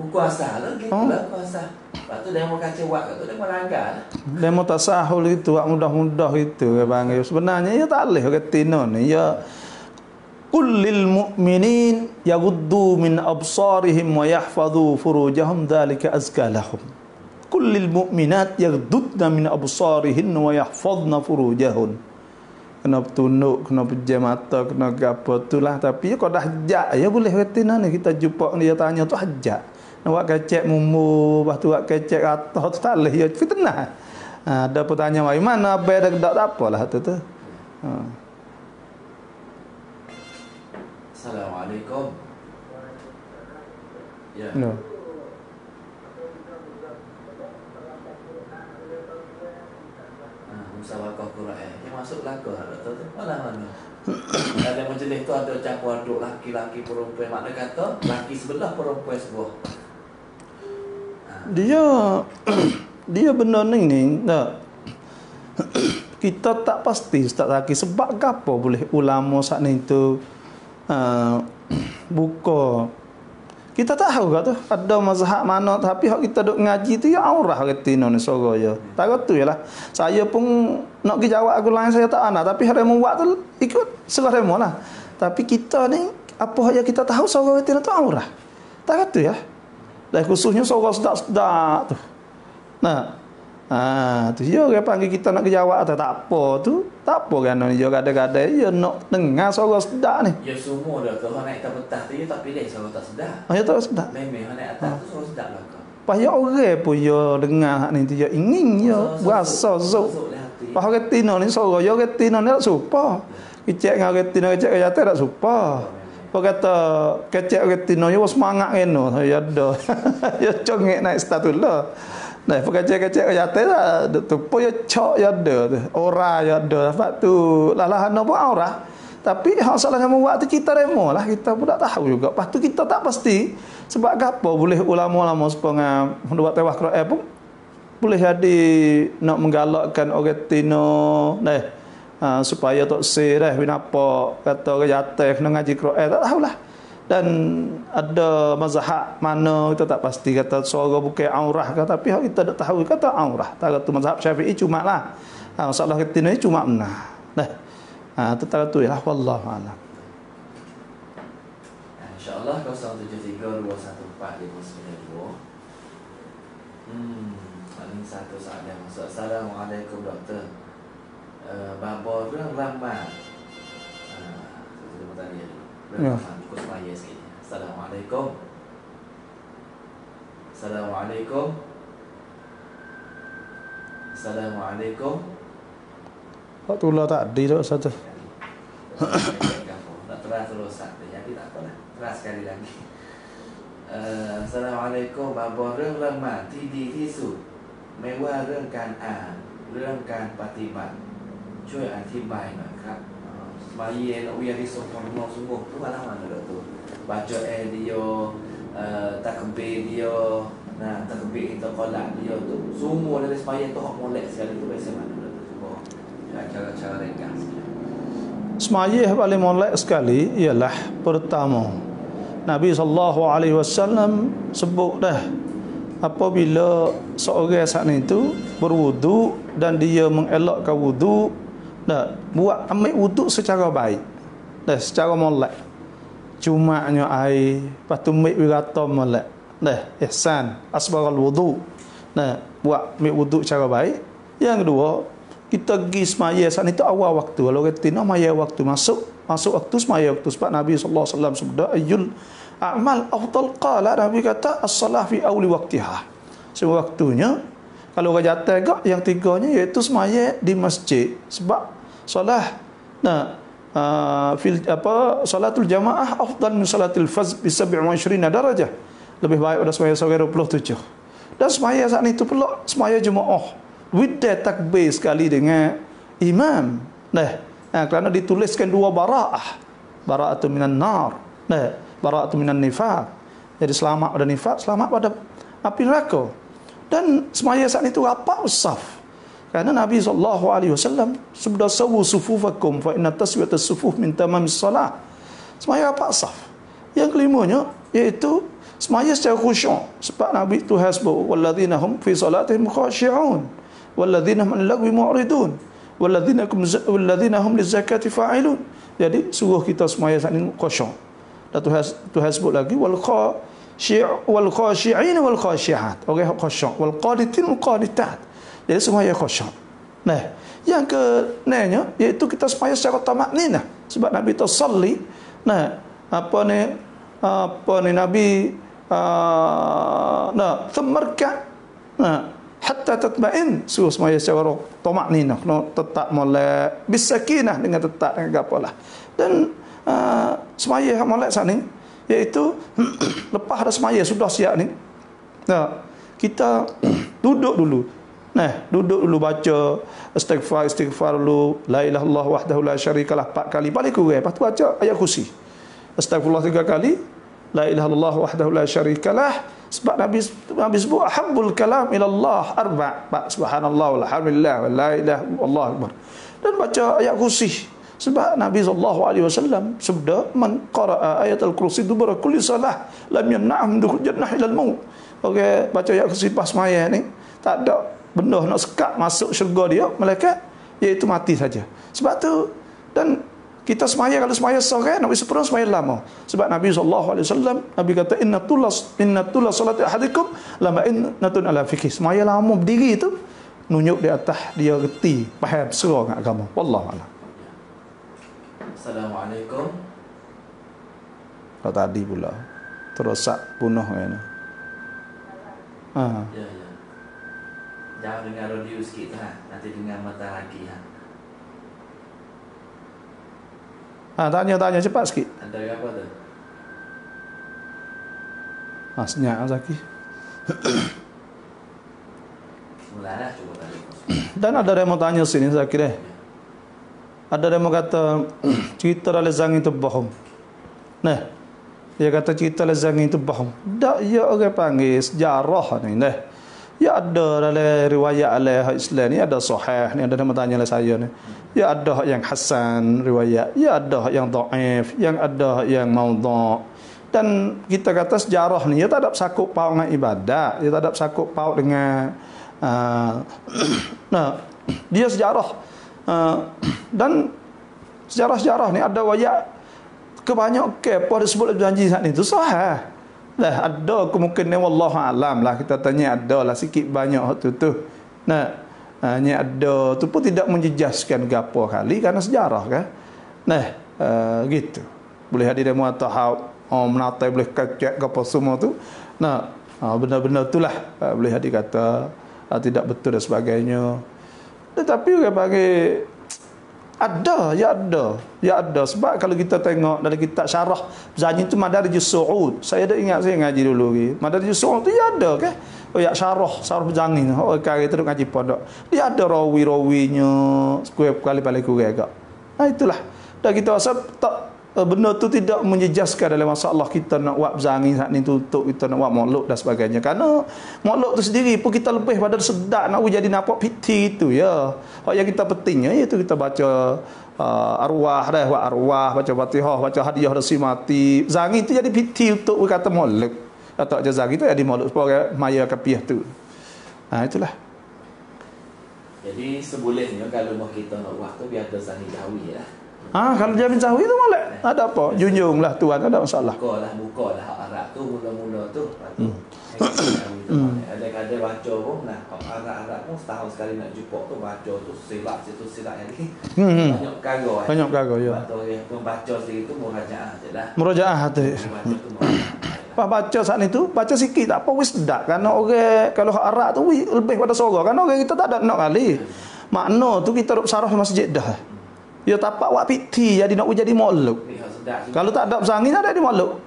kuasa lah gitu lah kuasa. Lepas tu dia mau kacau wak tu dia melanggar. Dia mau tasahul itu, wak mudah-mudah itu panggil. Sebenarnya ya tak boleh ketina ni. Ya kullil mu'minin yaghuddu min absarihim wa yahfadhu furujahum dzalika azka lahum. Kullil mu'minat yaghuddna min absarihin wa yahfadhna furujahun. Kena tunduk, kena pejam mata, kena apa itulah. Tapi kalau dah hajat ya boleh ketina ni. Kita jumpa dia tanya tu hajat. Nak buat kecek mumbu, lepas tu buat kecek atas tu tak boleh. Ya fitnah. Ada pertanyaan mana abai dah kedak tak apalah tu. Assalamualaikum. Ya. No. Musabaqah Quran. Dia masuk lagu doktor tu. Mana. Ada majlis tu ada campur aduk laki-laki perempuan. Makna kata laki sebelah perempuan sebelah. Dia benda ni tak. Kita tak pasti Ustaz Zaki sebab apa boleh ulama saat ni tu buka. Kita tahu kat tu ada mazhab mana tapi hak kita duk ngaji tu ya aurah ketina ni soro ya. Tak tu yalah. Saya pun nak pergi jawab aku lain saya tak ana tapi hak remo buat tu ikut serah remo lah. Tapi kita ni apa yang kita tahu soro ketina tu aurah. Tak tu ya. Dan khususnya soro sedap-sedap tu. Tu dia orang panggil kita nak jawab atau tak apa tu. Tak apa kan dia kadang-kadang dia nak dengar suara sedap ni. Ya semua dah tu naik atas petah tu dia tak pilih suara tak sedap. Ya tak sedap. Memang naik atas tu suara sedap lah kau. Payah orang pun dia dengar hak ni tu dia ingin dia berasa zuk. Pahal ketina ni suara dia ketina ni tak supa. Kecek dengan ketina kecek ke jatuh tak supa. Apa kata kecek ketina dia semangat kena ya ada. Dia congek naik status lah. Nah, kecek-kecek jatuh lah. Tu pun ya cok ya ada tu. Orang ya ada. Lepas tu lalah ana pun aurah. Tapi hak salahnya membuat tu kita remo lah. Kita pun tak tahu juga. Lepas tu kita tak pasti. Sebab apa boleh ulama-ulama sepengah buat tewah Quran pun boleh jadi nak menggalakkan orang tino supaya tak sir kenapa kata jatuh kena ngaji Quran tak tahulah. Dan ada mazhab mana kita tak pasti kata suara bukan aurah ke tapi kita tak tahu kata aurah. Tak kata mazhab Syafi'i cuma lah. Masalah ketina ni cuma benar. Tu tak tu ya wallahu a'lam. Insya-Allah 0732145592. Paling satu soalan masuk. Assalamualaikum doktor. Babo orang lambat. Kita bertanya dulu. Ikut semaya sikit. Assalamualaikum. Assalamualaikum. Assalamualaikum. Hak tu lah tak ada tak satu. Tak terus jadi tak apalah. Terus sekali lagi. Assalamualaikum. Babo orang lambatที่ที่สุดไม่ว่าเรื่องการอ่านเรื่องการปฏิบัติช่วยอธิบายหน่อยครับMaya nak uya risau Allah sungguh tu malam mana dah tu baca dia takbir dia takbir kita qolak dia tu semua dari semaya tu hak molek sekali tu biasa mana dah tu cara ringkas semaya paling molek sekali ialah pertama Nabi SAW sebut dah apabila seorang saat itu berwudu dan dia mengelakkan wudu buat ambil wuduk secara baik secara molek cumanya air lepas tu ambil wirata molek ihsan asbaral wudu buat ambil wuduk secara baik. Yang kedua kita pergi semaya saat itu awal waktu kalau kita nak maya waktu masuk waktu semaya waktu sebab Nabi SAW sebut ayyul a'mal afdal qala Nabi kata as-salah fi awli waqtiha sewaktunya. Kalau orang jatuh agak yang tiganya iaitu semaya di masjid sebab solah salatul jamaah afdal min salatil faz bi 27 darajah lebih baik pada semaya seorang 27 dan semaya saat itu pula semaya jemaah widda takbir sekali dengan imam kerana dituliskan dua bara'atu minan nar bara'atu minan nifaq jadi selamat pada nifaq selamat pada api neraka dan semaya saat itu rapat usaf Karena Nabi SAW sudah sawu sufufakum fa inna taswiyatas sufuf min tamamis salah. Semaya 4 saf. Yang kelimanya iaitu semaya secara khusyuk. Sebab Nabi itu hasbu walladzina hum fi salatihim khashi'un walladzina hum lagwi mu'ridun walladzina hum lizakati fa'ilun. Jadi suruh kita semaya saat ini khusyuk. Dan Tuhan sebut lagi wal khashi'in wal khashi'at. Orang khusyuk wal qanitin wal qanitat. Jadi semaya khusyuk. Nah, yang kenanya iaitu kita semaya secara tamakninah. Sebab Nabi itu salli. Nah, apa ni Nabi thummarka hatta tatma'in, suruh semaya secara tamakninah, kena tetap molek bisakinah, dengan tetap dengan gapalah. Dan semaya molek sana ni iaitu lepas ada semaya sudah siap ni. Nah, kita duduk dulu. Nah, duduk dulu baca istighfar dulu, la ilaha illallah wahdahu la syarikalah 4 kali paling kurang. Lepas tu baca ayat kursi. Astagfirullah 3 kali, la ilaha illallah wahdahu la syarikalah. Sebab Nabi sebut ahabbul kalam ila Allah 4. Subhanallah walhamdulillah wa la ilaha illallah akbar. Dan baca ayat kursi. Sebab Nabi SAW sabda man qara'a ayatul kursi dubura kulli salah lam yamna'hum dukhul jannah ila al-maut. Okey, baca ayat kursi pas semaya ni tak ada benda nak sekat masuk syurga dia malaikat, iaitu mati saja. Sebab tu, dan kita semaya, kalau semaya sore nak sempurna semaya lama. Sebab Nabi SAW Nabi kata inna tulas salati ahadikum lama innatun ala fikih. Semaya lama berdiri tu nunjuk di atas dia reti faham surah dengan agama. Wallahu a'lam. Assalamualaikum. Kalau tadi pula terosak punah kan. Ya. Jangan dengar radio sikit ha. Nanti dengar mata lagi ha. Tanya cepat sikit. Ada apa tu? Senyap Zaki. Mulalah cuba tadi. Dan ada yang mau tanya sini Zaki deh. Ada yang mau kata cerita Al-Zangin itu bohong. Nah, dia kata cerita Al-Zangin itu bohong. Tak, ya orang panggil sejarah ni dah. Ya ada dalam riwayat al-Islam ni ada sahih ni, ada yang bertanya lah saya ni. Ya ada yang hasan riwayat, ya ada yang dhaif, yang ada yang maudhu'. Dan kita kata sejarah ni ya tak ada sakut paut dengan ibadat, dia tak ada sakut paut dengan dia sejarah. Dan sejarah-sejarah ni ada riwayat kebanyakan apa disebut janji saat ni tu sahih. Lah ada kemungkinan wallahu alam lah, kita tanya ada lah sikit banyak tu. Nah, hanya ada tu pun tidak menjejaskan gapo kali kerana sejarah kan. Nah, gitu. Boleh hadir demo atau menatai boleh kacak gapo semua tu. Nah, benda-benda itulah boleh hadir kata tidak betul dan sebagainya. Tetapi orang panggil ada. Sebab kalau kita tengok dalam kitab syarah Zanji tu Madarijus Su'ud. Saya ada ingat saya ngaji dulu lagi. Madarijus Su'ud tu dia ada ke? Syarah Zanji. Oh kali tu ngaji pondok. Dia ada rawi-rawinya sekuat kali paling kurang agak. Itulah. Dan kita rasa tak benda tu tidak menjejaskan dalam masalah kita nak buat Zanji saat ni tutup, kita nak buat maulud dan sebagainya. Karena maulud tu sendiri pun kita lebih pada sedap nak jadi nampak piti itu ya. Hak yang kita pentingnya iaitu kita baca arwah dah, buat arwah, baca Fatihah, baca hadiah resi mati. Zanji tu jadi piti untuk kata maulud. Atau je Zanji tu jadi maulud supaya maya kapiah tu. Itulah. Jadi sebolehnya kalau mau kita nak buat tu biar ada Zanji Jawi lah. Kalau jamin sahwi tu molek. Ada apa? Junjunglah Tuhan, ada masalah. Bukalah hak Arab tu mula-mula tu. Ada baca pun nah, Arab pun setahun sekali nak jumpa tu baca tu silap lagi. Banyak kargo ya. Baca sendiri tu murajaah jelah. Murajaah tu. Pas baca saat itu, baca sikit tak apa wis dak. Karena orang kalau hak Arab tu lebih pada sorang. Karena orang kita tak ada nak kali. Makna tu kita duk sarah masjid dah. Ya tapak wak piti jadi nak jadi maulud. Kalau tak ada Zanji ada di maulud.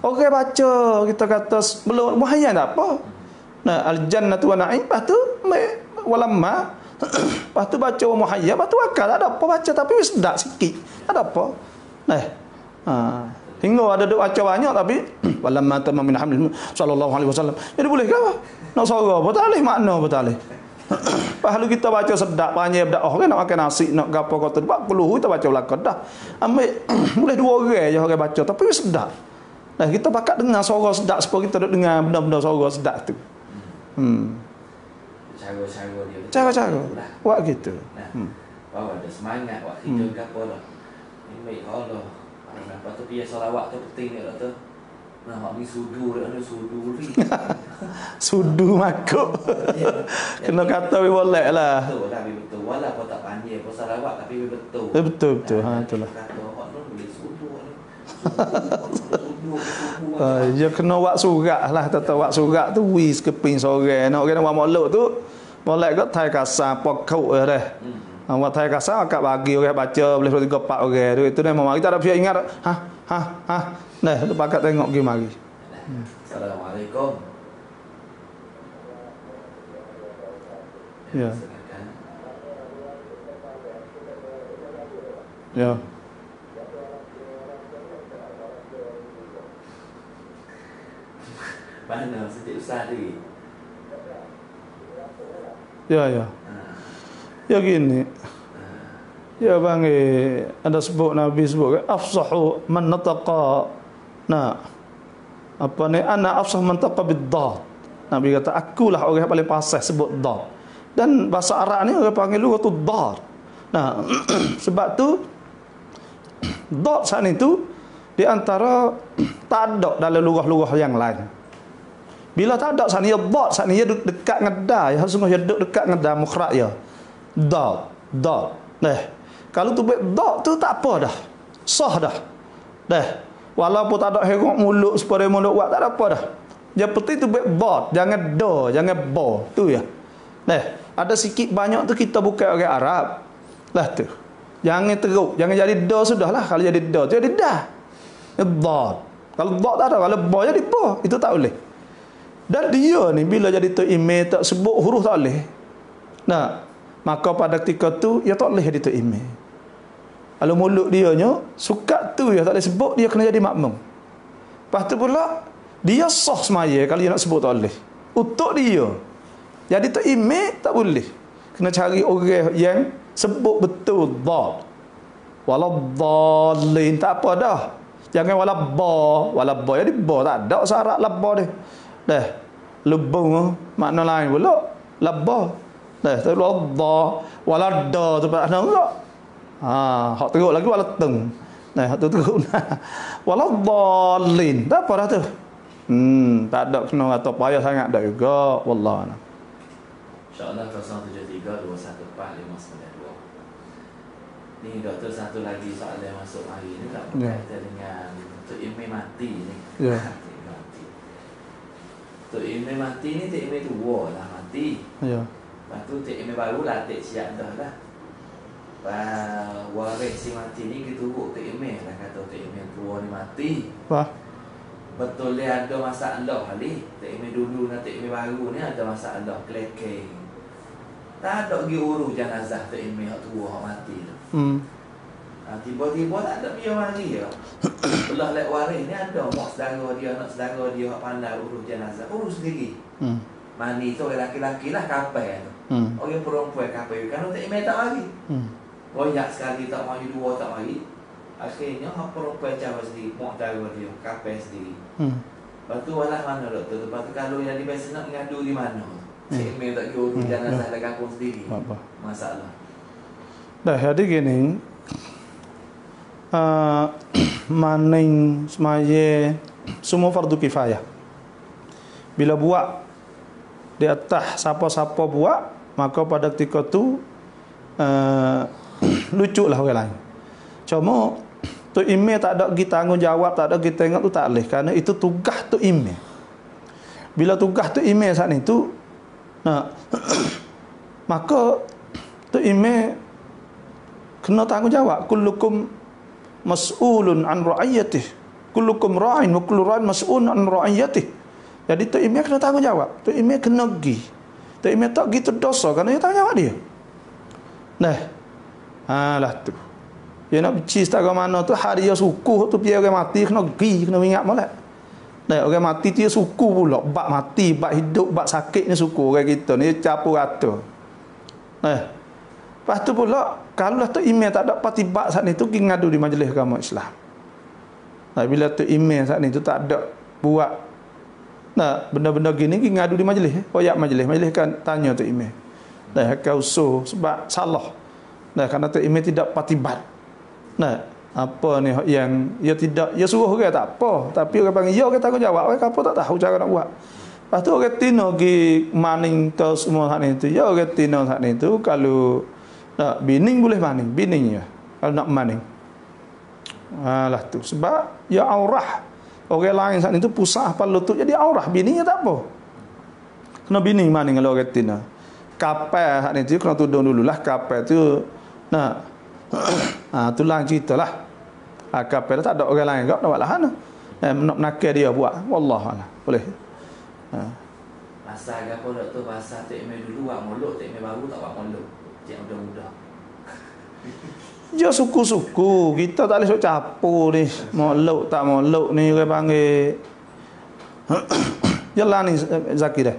Okey baca kita kata belum bahaya tak apa. Nah al-jannatu wa na'im lepas tu walamma lepas tu baca muhayya lepas tu akal ada apa baca tapi wis dak sikit. Ada apa? Nah. Hingga ada doa baca banyak tapi walamma tamam min hamdil sallallahu alaihi wasallam. Jadi boleh ke apa? Nak sorang apa tak boleh makna apa tak boleh. Pahalu kita baca sedap panjang dak orang nak makan nasi nak gapo kata 40 kita baca belakang dah. Ambil boleh 2 orang je orang baca tapi sedap. Nah kita pakat dengar suara sedap supaya kita duk dengar benda-benda suara sedap tu. Cara-cara dia. Cara-cara. Buat gitu. Nah, bawa ada semangat buat hidup gapo lah. Ini Allah. Apa tu dia solawat tu penting dia tu. Nah, ni sudu dia ada sudu ni. Sudu makuk. Kena kata we boleh lah. Betul lah, betul. Walaupun tak pandai apa salawat tapi betul. Betul. Ha itulah. Kata orang tu boleh sudu ni. Ya kena buat surat lah. Tata buat surat tu wis keping sore. Nak kena buat molek tu. Molek kat thai kasar pokok dah. Buat thai kasar akak bagi orang baca boleh 2 3 4 orang tu. Itu memang kita ada ingat. Ha. Nah, tu pakat tengok pergi mari. Assalamualaikum. Ya. Ya. Mana setiap usaha lagi? Ya. Ya gini. Ya bang, ada sebut Nabi sebut afsahu man nataqa apa ni ana afsah man nataqa bid-dad. Nabi kata akulah orang yang paling fasih sebut dad. Dan bahasa Arab ni orang panggil lu tu dad. Nah, sebab tu dad saat itu di antara tak ada dalam lugah-lugah yang lain. Bila tak ada saat ni dad, saat ni dia dekat ngeda, ya sungguh dia dekat ngeda mukhraj ya. Dad. Nah, kalau tu bet dad tu tak apa dah. Sah dah. Walaupun tak ada herok mulut supaya mulut buat tak ada apa dah. Yang penting tu bet bot, jangan do, jangan bo. Tu ya. Nah, ada sikit banyak tu kita bukan orang Arab. Lah tu. Jangan teruk, jangan jadi do sudahlah. Kalau jadi do tu jadi dah. Dot. Kalau dot tak ada, kalau bo jadi bo, itu tak boleh. Dan dia ni bila jadi tu email tak sebut huruf tak boleh. Nah, maka pada ketika tu dia tak boleh jadi tu email. Kalau mulut dia nya sukat tu ya tak boleh sebut, dia kena jadi makmum. Lepas tu pula dia sah semaya kalau dia nak sebut tak boleh. Untuk dia jadi tu email tak boleh. Kena cari orang yang sebut betul dad. Waladhdallin tak apa dah. Jangan walabba jadi ba tak ada syarat labba dia. Dah. Lubung makna lain pula. Labba. Dah, tu waladda tu makna pula. Hak teruk lagi walateng. Nah, hak tu teruk. Waladhdallin. Tak apa dah tu. Tak ada kena atau payah sangat dah juga. Wallah. InsyaAllah 073214592. Ni doktor satu lagi soalan yang masuk hari ni tak berkaitan dengan Tok Imam mati ni. Ya. Tok Imam mati ni Tok Imam tua lah mati. Ya. Lepas tu Tok Imam baru lah Tok siap dah lah. Waris si mati ni keturut Tok Imam lah kata Tok Imam tua ni mati. Wah. Betul dia ada masalah kali. Tok Imam dulu dan Tok Imam baru ni ada masalah kelekeng. Tak ada pergi urus jenazah Tok Imam hak tua hak mati tu. Tiba-tiba tak ada dia mari ya. Belah lek waris ni ada mak saudara dia, anak saudara dia hak pandai urus jenazah, urus sendiri. Mani tu orang laki-laki lah kapal tu. Orang perempuan kapal kan Tok Imam tak mari. Banyak sekali tak mari, 2 tak mari. Akhirnya hak perempuan cara sendiri, mak saudara dia kapal sendiri. Lepas tu walah mana doktor. Lepas tu kalau yang biasa nak ngadu di mana? Tok Imam tak pergi urus jenazah dekat kampung sendiri. Masalah. Dah jadi gini, maning semaya semua fardu kifayah. Bila buat di atas siapa-siapa buat, maka pada ketika tu luculah orang lain. Cuma tu imam tak ada kita tanggungjawab, tak ada kita ingat tu tak boleh, kerana itu tugas tu imam. Bila tugas tu imam saat itu, maka tu imam kena tanggungjawab. Kullukum mas'ulun an ra'iyatih. Kullukum ra'in wa kullu ra'in mas'ulun an ra'iyatih. Jadi tu imam kena tanggungjawab. Tu imam kena pergi. Tu imam tak pergi tu dosa kerana dia tanggungjawab dia. Nah. Lah tu. Dia nak pergi setara mana tu hari dia suku tu biar orang mati kena pergi, kena ingat molek. Nah, orang mati dia suku pula, bab mati, bab hidup, bab sakit ni suku orang kita ni campur rata. Lepas tu pula kalau tu email tak ada patibak saat ni tu pergi ngadu di majlis agama Islam. Bila tu email saat ni tu tak ada buat benda-benda gini pergi ngadu di majlis. Koyak majlis kan tanya tu email. Kau usul sebab salah. Kerana tu email tidak patibat. Apa ni yang dia tidak dia suruh orang tak apa, tapi orang panggil dia orang tanggungjawab, orang apa tak tahu cara nak buat. Lepas tu orang tino gi maning ke semua hak ni tu. Ya orang tino hak ni tu kalau nak bining boleh maning, bining ya. Kalau nak maning. Lah tu sebab ya aurah. Orang lain hak ni tu pusat apa lutut jadi aurah, biningnya tak apa. Kena bining maning kalau orang tino. Kapal hak ni tu kena tudung dululah kapal tu. Itulah ceritalah. Kapal tak ada orang lain kau nak buat lah nak nakal dia buat. Wallahualam. Boleh. Masa apa dak tu masa tak email dulu buat molok, tak email baru tak buat molok. Cik muda-muda. Ya suku-suku, kita tak boleh sok capur ni. Molok tak molok ni orang panggil. Jelah ni Zaki dah.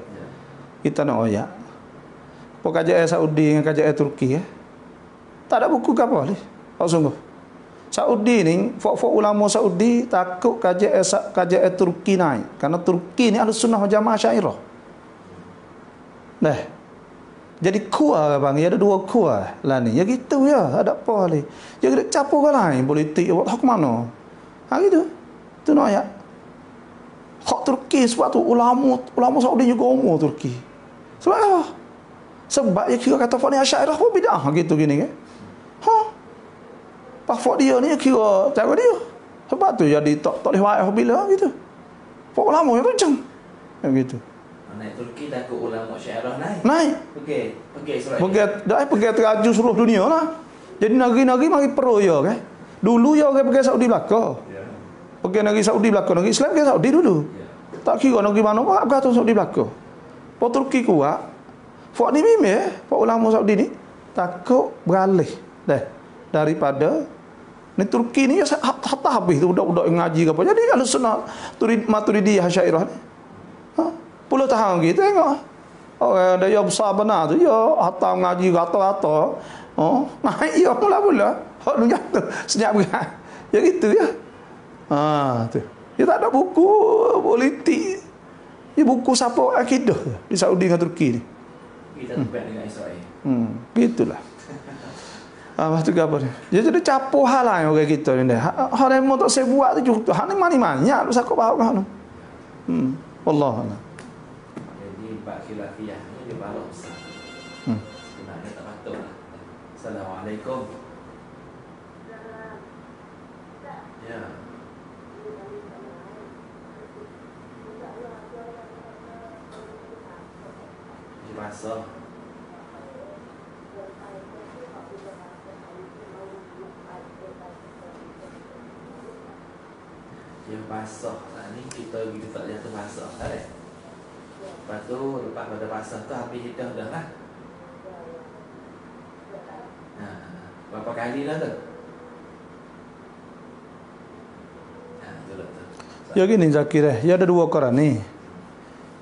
Kita nak oyak. Apa kerajaan Saudi dengan kerajaan Turki tak ada buku ke apa ni? Sungguh. Saudi ni, fok ulama Saudi takut kerajaan Turki naik. Karena Turki ni Ahlussunnah wal Jamaah Asy'ariyah. Jadi kuah bang, ada dua kuah lah ni. Ya gitu ya, ada apa ni? Ya kena capur ke lain politik buat hak mana? Gitu. Tu nak ayat. Hak Turki sebab tu ulama Saudi juga umur Turki. Sebab apa? Sebab dia kira kata fak ni Asy'ariyah pun bidah gitu gini kan. Fak dia ni kira cara dia. Sebab tu jadi tak boleh waih bila gitu. Fak ulama yang macam gitu. Naik Turki takut ulama Asy'ariyah naik. Naik. Pergi surat. Pergi teraju seluruh dunia lah. Jadi negeri-negeri mari pro ya kan. Dulu ya orang pergi Saudi belaka. Pergi negeri Saudi belaka, negeri Islam pergi Saudi dulu. Tak kira negeri mana pun berkata Saudi belaka. Pak Turki kuat. Fak ni Pak ulama Saudi ni takut beralih daripada ni Turki ni hatta habis tu budak-budak yang ngaji ke apa. Jadi Ahlussunnah Maturidiyah Asy'ariyah ni. Puluh tahun gitu tengok. Orang dia besar benar tu ya hatta ngaji rata-rata. Naik ya mula-mula. Hak lu jatuh senyap berat. Ya gitu ya. Tu. Dia tak ada buku politik. Dia buku siapa akidah di Saudi dengan Turki ni. Kita tempat dengan Israel. Gitulah. Lepas tu apa ni? Dia jadi capur hal lain orang kita ni. Hal yang mau tak saya buat tu juga. Hal ni mana-mana. Lu sakut bahawa kan? Wallahualam. Jadi bab khilafiyah ni dia balok besar. Sebenarnya tak patut lah. Assalamualaikum. Ya. Dia basah. Dia basah. Ni kita tak jatuh basah tak ada. Lepas tu lepas pada basah tu habis hidup dah lah. Berapa kali dah tu? Itulah tu. Ya gini Zakir ya ada dua Quran ni.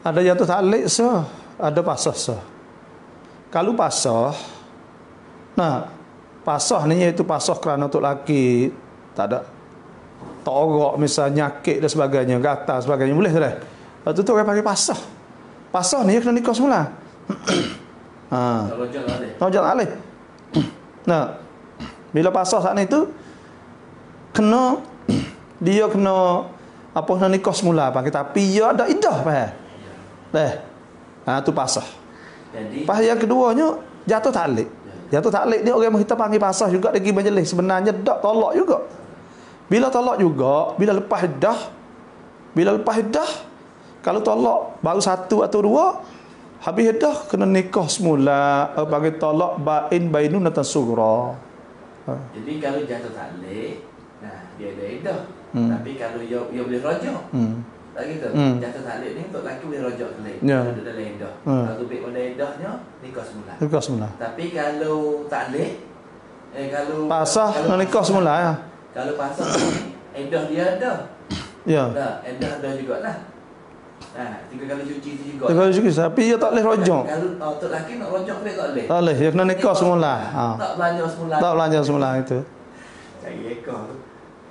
Ada jatuh taklid sah, ada pasah sah. Kalau pasah pasah ni iaitu pasah kerana untuk laki tak ada torok misalnya nyakit dan sebagainya, gatal sebagainya boleh tak? Lepas tu orang panggil pasah. Pasah ni kena nikah semula. Rojak alih. Bila pasah saat ni tu dia kena apa kena nikah semula panggil tapi dia ada iddah faham. Tu pasah. Jadi pas yang keduanya jatuh taklid. Jatuh taklid ni orang kita panggil pasah juga lagi majlis sebenarnya dak tolak juga. Bila tolak juga, bila lepas iddah, kalau tolak baru satu atau dua, habis iddah kena nikah semula, bagi tolak bainun sughra. Jadi kalau jatuh taklid, dia ada iddah. Tapi kalau dia boleh rojak. Tak gitu. Jatuh taklid ni untuk lelaki boleh rojak taklid. Kalau dalam iddah. Kalau baik pada iddahnya nikah semula. Nikah semula. Tapi kalau taklid kalau pasah kena nikah semula ya. Kalau pasal iddah dia ada. Ya. Iddah ada jugalah. 3 kali cuci tu juga. Kalau cuci tapi dia tak boleh rojok. Kalau tok lelaki nak rojok dia tak boleh. Tak boleh, dia kena nikah semula. Tak belanja semula. Tak belanja semula itu. Cari ekor tu.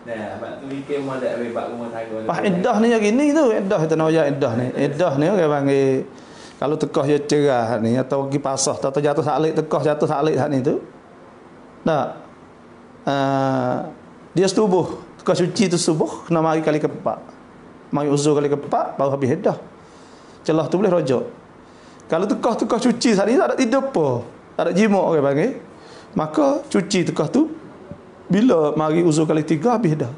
Nah, abang tu fikir molek bebak rumah tangga. Pas iddah ni hari ni tu, iddah kita nak ayat iddah ni. Iddah ni orang panggil kalau tekah dia cerah ni atau pergi pasah atau jatuh salik tekah jatuh salik hak ni tu. Tak. Dia setubuh, tekah suci tu subuh kena mari kali keempat. Mari uzur kali keempat baru habis iddah. Celah tu boleh rojok. Kalau tekah cuci saat ni tak ada tidur apa. Tak ada jimuk orang panggil. Maka cuci tekah tu bila mari uzur kali 3 habis dah.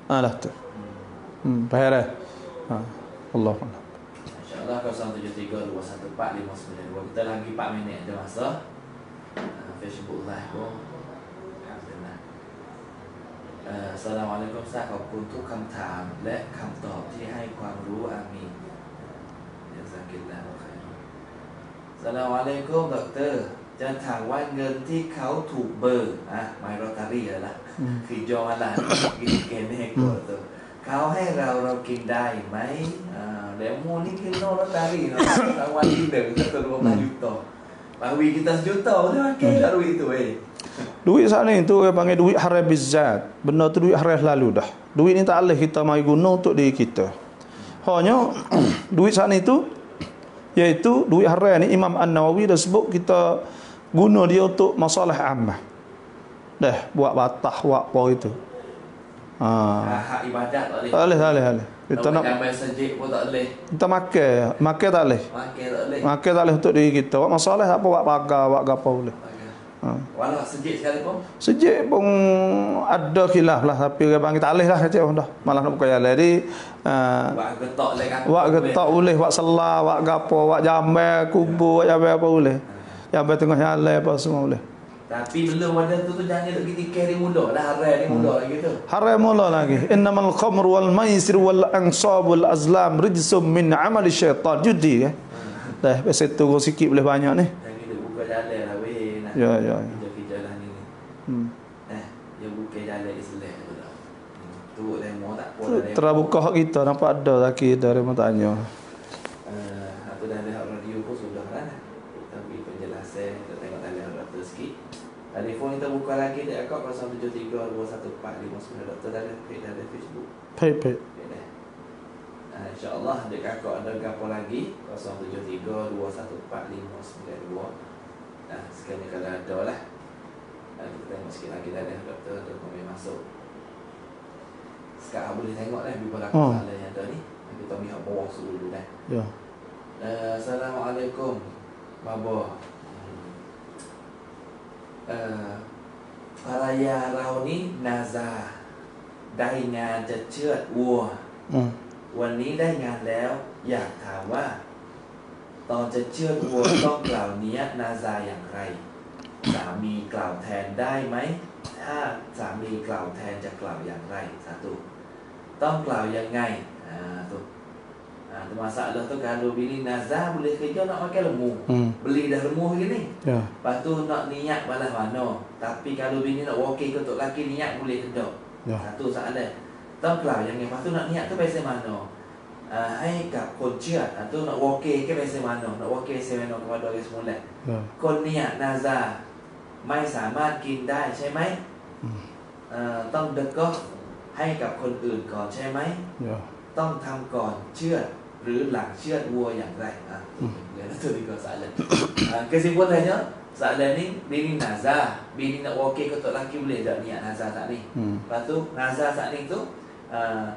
Lah tu. Faham dah? Allah. InsyaAllah 0732145992. Kita lagi 4 minit ada masa. Facebook live pun. Alhamdulillah. Assalamualaikum ทราบขอบคุณทุกคำถามและคำตอบที่ให้ความรู้อามีนยาซากิลลาฮุค็อยรอนAssalamualaikum ดอกเตอร์จะถามว่าเงินที่เขาถูกเบอร์ไมลอตเตอรี่อะไรล่ะคือจองอะไรกินเกณฑ์ให้กดตัวเขาให้เรากินได้ไหมแล้วมูนี่คือโนลอตเตอรี่เนาะรางวัลที่1ก็ตัว15 juta Bahawi kita sejuta tu makan tak duit tu Duit saat ni tu orang panggil duit haram bizzat. Benda tu duit haram lalu dah. Duit ni tak boleh kita mari guna untuk diri kita. Hanya duit saat ni tu iaitu duit haram ni Imam An-Nawawi dah sebut kita guna dia untuk masalah ammah. Dah buat batah buat apa itu. Hak ibadat tak boleh. Tak boleh. Kita nak gambar sejik pun tak boleh. Kita makan tak boleh. Makan tak boleh untuk diri kita. Buat masalah tak apa buat pagar, buat apa boleh. Walau sejik sekali pun. Sejik pun ada khilaf lah tapi orang panggil tak boleh lah kata dah. Malah nak buka jalan. Jadi buat getak boleh, buat selah, buat gapo, buat jambai, kubur, buat jambai apa boleh. Jambai tengah jalan apa semua boleh. Tapi belum ada tu jangan duk kita carry mula dah haram ni mula lagi tu. Haram mula lagi. Innamal khamru wal maisir wal ansab wal azlam rijsum min amali syaitan. Judi kan. Dah pasal tu sikit boleh banyak ni. Jangan duk buka jalan lah weh nak. Ya. Jalan ni. Dia buka jalan Islam tu dah. Tu demo tak apa dah. Terbuka hak kita nampak ada lagi dari tanya. Atau dah ada radio pun sudah lah. Tapi penjelasan kita tengok talian doktor sikit. Telefon kita buka lagi di akak 07321459 doktor dah ada page dah ada Facebook. Page. InsyaAllah dek akak ada gapo lagi 0732145992. Sekarang kalau ada lah. Kita tengok sikit lagi dah ada doktor tu kami masuk. Sekarang boleh tengok lah bila soalan yang ada ni. Kita lihat bawah dulu dah. Ya. Assalamualaikum Babo. Paraya เรานี่นาซาได้งานจะเชือดวัววันนี้ได้งานแล้วอยากถามว่าตอนจะเชือดวัวต้องกล่าวเนียะนาซาอย่างไรสามีกล่าวแทนได้ไหมถ้าสามีกล่าวแทนจะกล่าวอย่างไรสาธุต้องกล่าวยังไงtu masalah tu kalau bini nazar boleh kerja nak makan lembu. Beli dah lembu begini. Ya. Lepas tu nak niat balas mana. Tapi kalau bini nak wakil ke untuk laki niat boleh kedok. Ya. Satu soalan. Tahu kelak yang lepas tu nak niat tu biasa mana. Hai katคนเชื่อ tu nak wakil ke biasa mana. Nak wakil biasa mana kepada orang semula. Ya. คนniat nazar ไม่สามารถกินได้ใช่ไหมต้องเดกะให้กับคนอื่นก่อนใช่ไหม Ya. ต้องทำก่อนเชือดหรือหลังเชือดวัวอย่างไรya itu tiga soalan. Kesimpulannya soalan ni bini nazar, bini nak wakil ke tok laki boleh tak niat nazar saat ni. Lepas tu nazar saat ni tu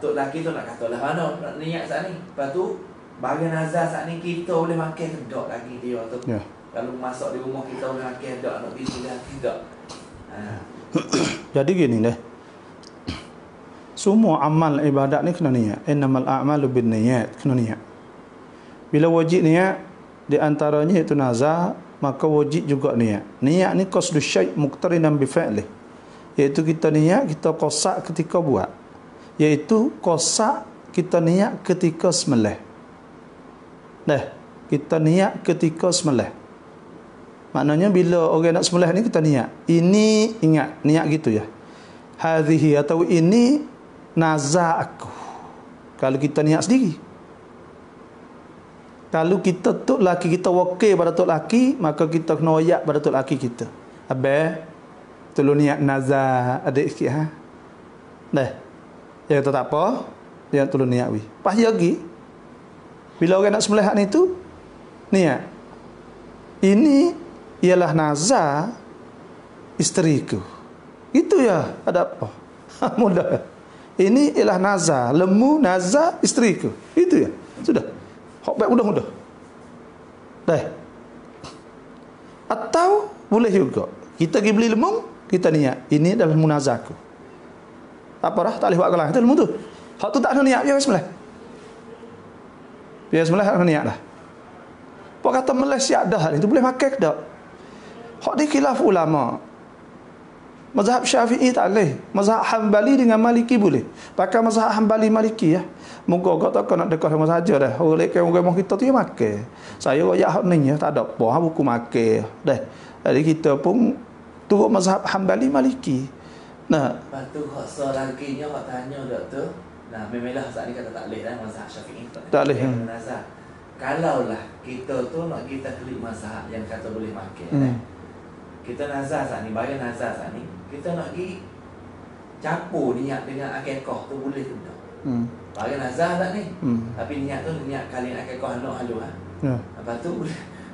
tok laki tu nak kata lah mana nak niat saat ni. Lepas tu bagi nazar saat ni kita boleh makan kedok lagi dia tu. Ya. Kalau masuk di rumah kita boleh makan kedok nak bini dah kedok. Jadi gini deh. Semua amal ibadat ni kena niat. Innamal a'malu binniyat, kena niat. Bila wajib niat di antaranya itu nazar, maka wajib juga niat. Niat ni qasdu syai' muqtarinan bi fi'li. Iaitu kita niat, kita qasak ketika buat. Iaitu qasak kita niat ketika sembelih. Kita niat ketika sembelih. Maknanya bila orang nak sembelih ni kita niat. Ini ingat niat gitu ya. Hadhihi atau ini nazar aku. Kalau kita niat sendiri. Kalau kita tok laki kita wakil pada tok laki, maka kita kena royak pada tok laki kita. Abang, tolong niat nazar adik sikit ha. Dah. Ya tak apa. Dia tolong niat wi. Pas lagi. Bila orang nak sembelih hak ni tu, niat. Ini ialah nazar isteriku. Itu ya, ada apa? Mudah. Ini ialah nazar, lemu nazar isteriku. Itu ya. Sudah. Hak baik mudah-mudah. Dah. Atau boleh juga kita pergi beli lemung, kita niat ini adalah munazahku. Apa dah tak boleh buat kalah. Itu lemung tu. Hak tu tak ada niat biar sembelih. Biar sembelih tak ada niat dah. Apa kata Malaysia dah itu boleh makan ke tak? Hak di khilaf ulama. Mazhab Syafi'i tak boleh. Mazhab Hanbali dengan Maliki boleh. Pakai mazhab Hanbali Maliki ya. Moga kau tak nak dekat sama saja dah. Oleh orang kita tu ya makan. Saya royak hak ni ya tak ada apa buku makan dah. Jadi kita pun turut mazhab Hanbali Maliki. Nah, lepas tu hak selakinya hak tanya doktor. Nah, memanglah saat ni kata tak boleh dah mazhab Syafi'i. Tak boleh. Kalaulah kita tu nak kita klik mazhab yang kata boleh makan. Kita nazar saat ni, bayar nazar saat ni, kita nak pergi campur niat dengan akikah tu boleh ke tak? Bayar nazar tak ni? Tapi niat tu niat kali akikah halu-halu ha. Ya. Lepas tu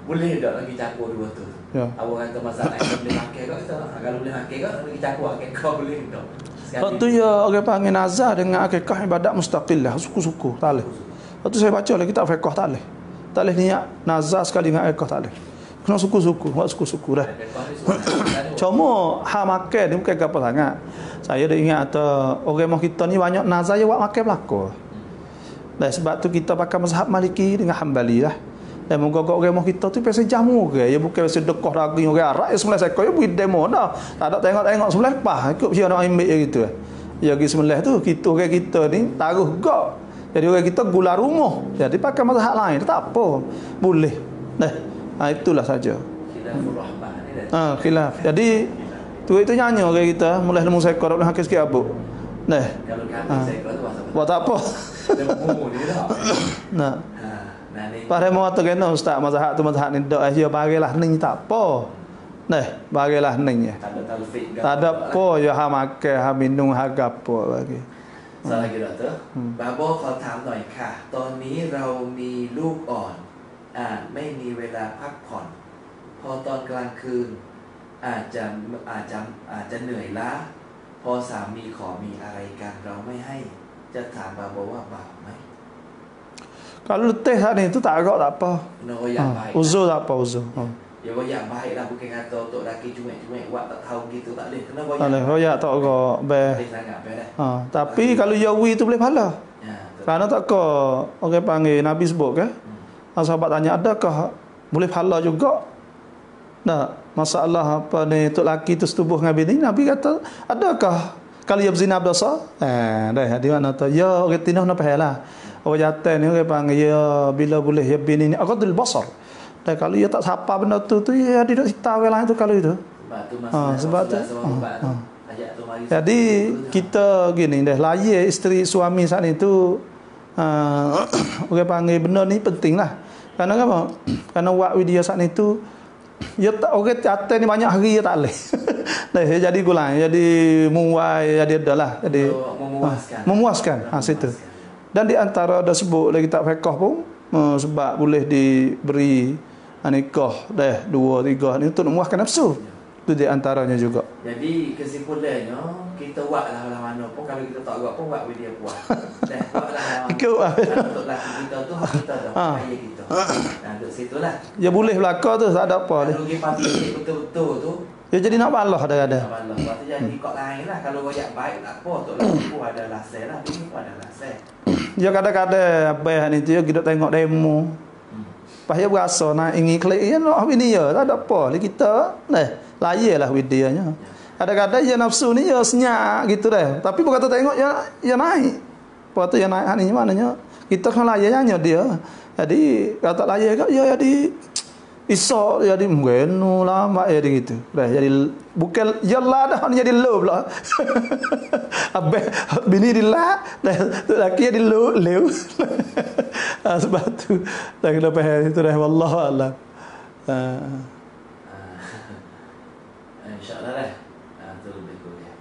boleh tak lagi campur dua tu? Ya. Awak kata mazhab lain boleh makan kau kita nak. Kalau boleh makan kau lagi campur akikah boleh ke tak? Lepas tu ya orang panggil nazar dengan akikah ibadat mustaqillah, suku-suku tak boleh. Lepas tu saya baca lagi kitab fiqh tak boleh. Tak boleh niat nazar sekali dengan akikah tak boleh. Kena suku-suku, buat suku-suku dah. Cuma hal makan ni bukan apa sangat. Saya dah ingat atau orang mau kita ni banyak nazar je buat makan belaka. Dan sebab tu kita pakai mazhab Maliki dengan Hanbali lah. Dan moga-moga orang mau kita tu biasa jamu ke. Ya bukan biasa dekoh daging orang Arab. Ya sebelah sekor ya pergi demo dah. Tak ada tengok-tengok sebelah lepas. Ikut siapa nak ambil je gitu. Ya pergi sebelah tu kita orang kita ni taruh gak. Jadi orang kita gula rumah. Jadi pakai mazhab lain tak apa. Boleh. Itulah saja. Khilafur rahmah ni dah. Khilaf. Jadi tu itu nyanyi orang kita mulai lemu sekor boleh hakis sikit abuk. Kalau kami sekor tu pasal. Buat tak apa. Lemu ni dah. Nah. Pada mau tu kena ustaz mazhab tu mazhab ni dak aja bagilah ni tak apa. Bagilah ni ya. Tak ada talfik. Tak ada apa ya ha makan ha minum ha gapo bagi. สวัสดีดร.บาโบขอถามหน่อยค่ะตอนนี้เรามีลูกอ่อนไม่มีเวลาพักผ่อนพอตอนกลางคืนอาจจะเหนื่อยล้าพอสามีขอมีอะไรกันเราไม่ให้จะถามบาโบว่าบาปไหม Kalau letih saat ni tu tak agak tak apa. Uzur tak apa uzur. Ya royak baik lah bukan kata untuk laki cuek-cuek buat tak tahu gitu tak boleh. Kena royak. Tak boleh royak tak agak beh. Tapi kalau yawi tu boleh pahala. Kerana tak ke orang panggil Nabi sebut ke? Sahabat tanya adakah boleh pahala juga? Nah, masalah apa ni tok laki tu setubuh dengan bini Nabi kata adakah kalau ia berzina berdosa? Dah di mana tu? Ya orang tinah nak pahala. Orang jantan ni orang panggil ya bila boleh ya bini ni aqdul basar. Dan kalau ia tak sapa benda tu ya dia hitam lain tu kalau itu. Sebab tu. Jadi kita gini dah layak isteri suami saat itu orang panggil benda ni pentinglah. Karena apa? Karena buat video saat itu ya tak orang jantan ni banyak hari ya tak boleh. Dah jadi gulang, jadi muai, jadi adalah, jadi memuaskan. Situ. Dan di antara ada sebut lagi tak fiqh pun sebab boleh diberi nikah dah 2 3 ni untuk memuaskan nafsu. Itu di antaranya juga. Jadi kesimpulannya kita buatlah mana pun kalau kita tak buat pun buat video buat. Dah buatlah. Untuk laki kita tu hak kita dah ayah kita. Nah duduk situlah. Ya boleh belaka tu tak ada apa dia. Kalau kita pasti betul-betul tu ya jadi nak balah dah ada. Nak balah. Lepas tu jadi kok lain lah kalau royak baik tak apa untuk laki pun ada lasai lah. Bini pun ada lasai. Ya kadang-kadang abah ni tu ya kita tengok demo. Pas dia berasa nak ingin klik ya nak bini ya tak ada apa. Kita layalah videonya. Kadang-kadang ya nafsu ni ya senyap gitu dah. Tapi bukan kata tengok ya naik. Lepas tu ya naik ni maknanya kita kena layarnya dia. Jadi kata layar kat ya jadi Isak jadi mengenu lama jadi gitu. Dah jadi bukan yalah dah jadi low pula. Abang bini dilak dah laki jadi low lew. Sebab tu dah kena faham itu dah wallahu a'lam. InsyaAllah dah. Itu lebih kurang.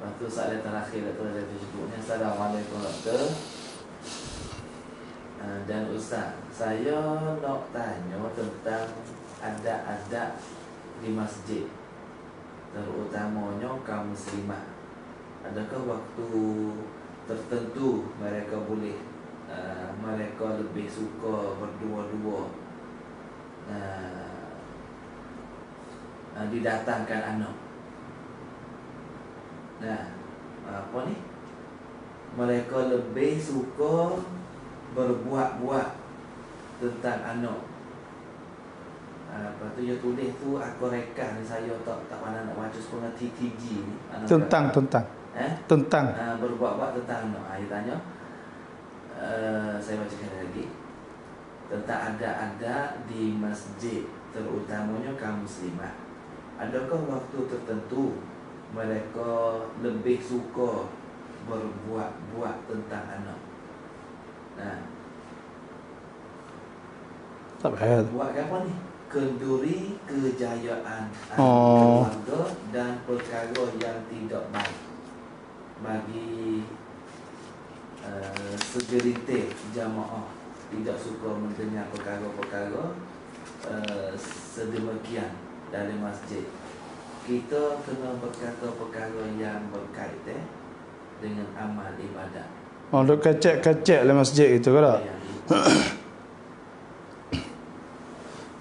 Lepas tu soalan terakhir Doktor dari Facebooknya. Assalamualaikum Doktor. Dan Ustaz, saya nak tanya tentang adat-adat di masjid, terutamanya kaum muslimah. Adakah waktu tertentu mereka boleh mereka lebih suka berdua-dua didatangkan anak? Apa ni? Mereka lebih suka berbuat-buat tentang anak. Lepas tu dia tulis tu, aku reka ni, saya tak pandai nak baca sekolah TTG ni. Tentang berbuat-buat tentang anak. Dia tanya, saya bacakan lagi, tentang adat-adat di masjid, terutamanya kaum muslimah. Adakah waktu tertentu mereka lebih suka berbuat-buat tentang anak? Tak payah. Buat apa ni? Kenduri kejayaan keluarga dan perkara yang tidak baik bagi segelintir jamaah tidak suka mendengar perkara-perkara sedemikian dalam masjid. Kita kena berkata perkara yang berkaitan dengan amal ibadat. Duk kecek-kecek dalam masjid itu kan?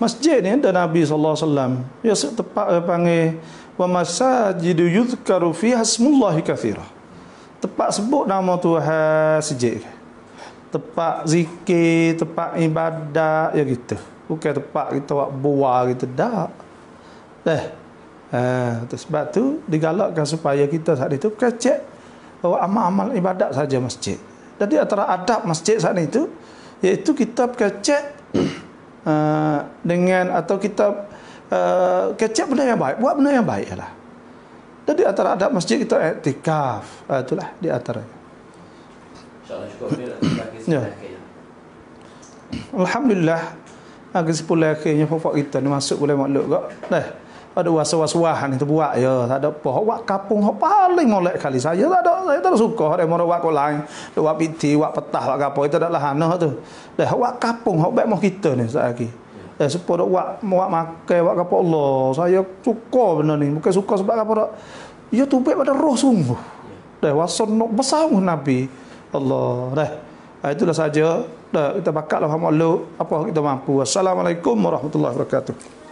Masjid ni ada Nabi sallallahu alaihi wasallam. Ya tepat panggil wa masajidu yuzkaru fiha ismullahi katsira. Tepat sebut nama Tuhan masjid. Tepat zikir, tepat ibadat ya gitu. Bukan tempat kita buat buah gitu dak. Sebab tu digalakkan supaya kita saat itu kecek bahawa amal-amal ibadat saja masjid. Jadi antara adab masjid saat itu iaitu kita kecek dengan atau kita kecek benda yang baik, buat benda yang baik lah. Jadi antara adab masjid kita iktikaf, itulah di antaranya. InsyaAllah cukup ni bagi sebelah akhirnya. Alhamdulillah, bagi 10 akhirnya pokok kita ni masuk boleh makhluk kok. Ada was-was-wahan itu buat ya, tak ada apa. Hak kapung hak paling molek kali saya tak suka hak mau buat kau lain. Buat piti, buat petah, buat apa itu adalah hana tu. Dah hak kapung hak baik mau kita ni sat lagi. Supaya buat makan buat apa Allah. Saya suka benda ni, bukan suka sebab apa dak. Ya tu baik pada roh sungguh. Dah wason nak besar Nabi Allah. Itulah saja. Dah kita bakatlah makhluk apa kita mampu. Assalamualaikum warahmatullahi wabarakatuh.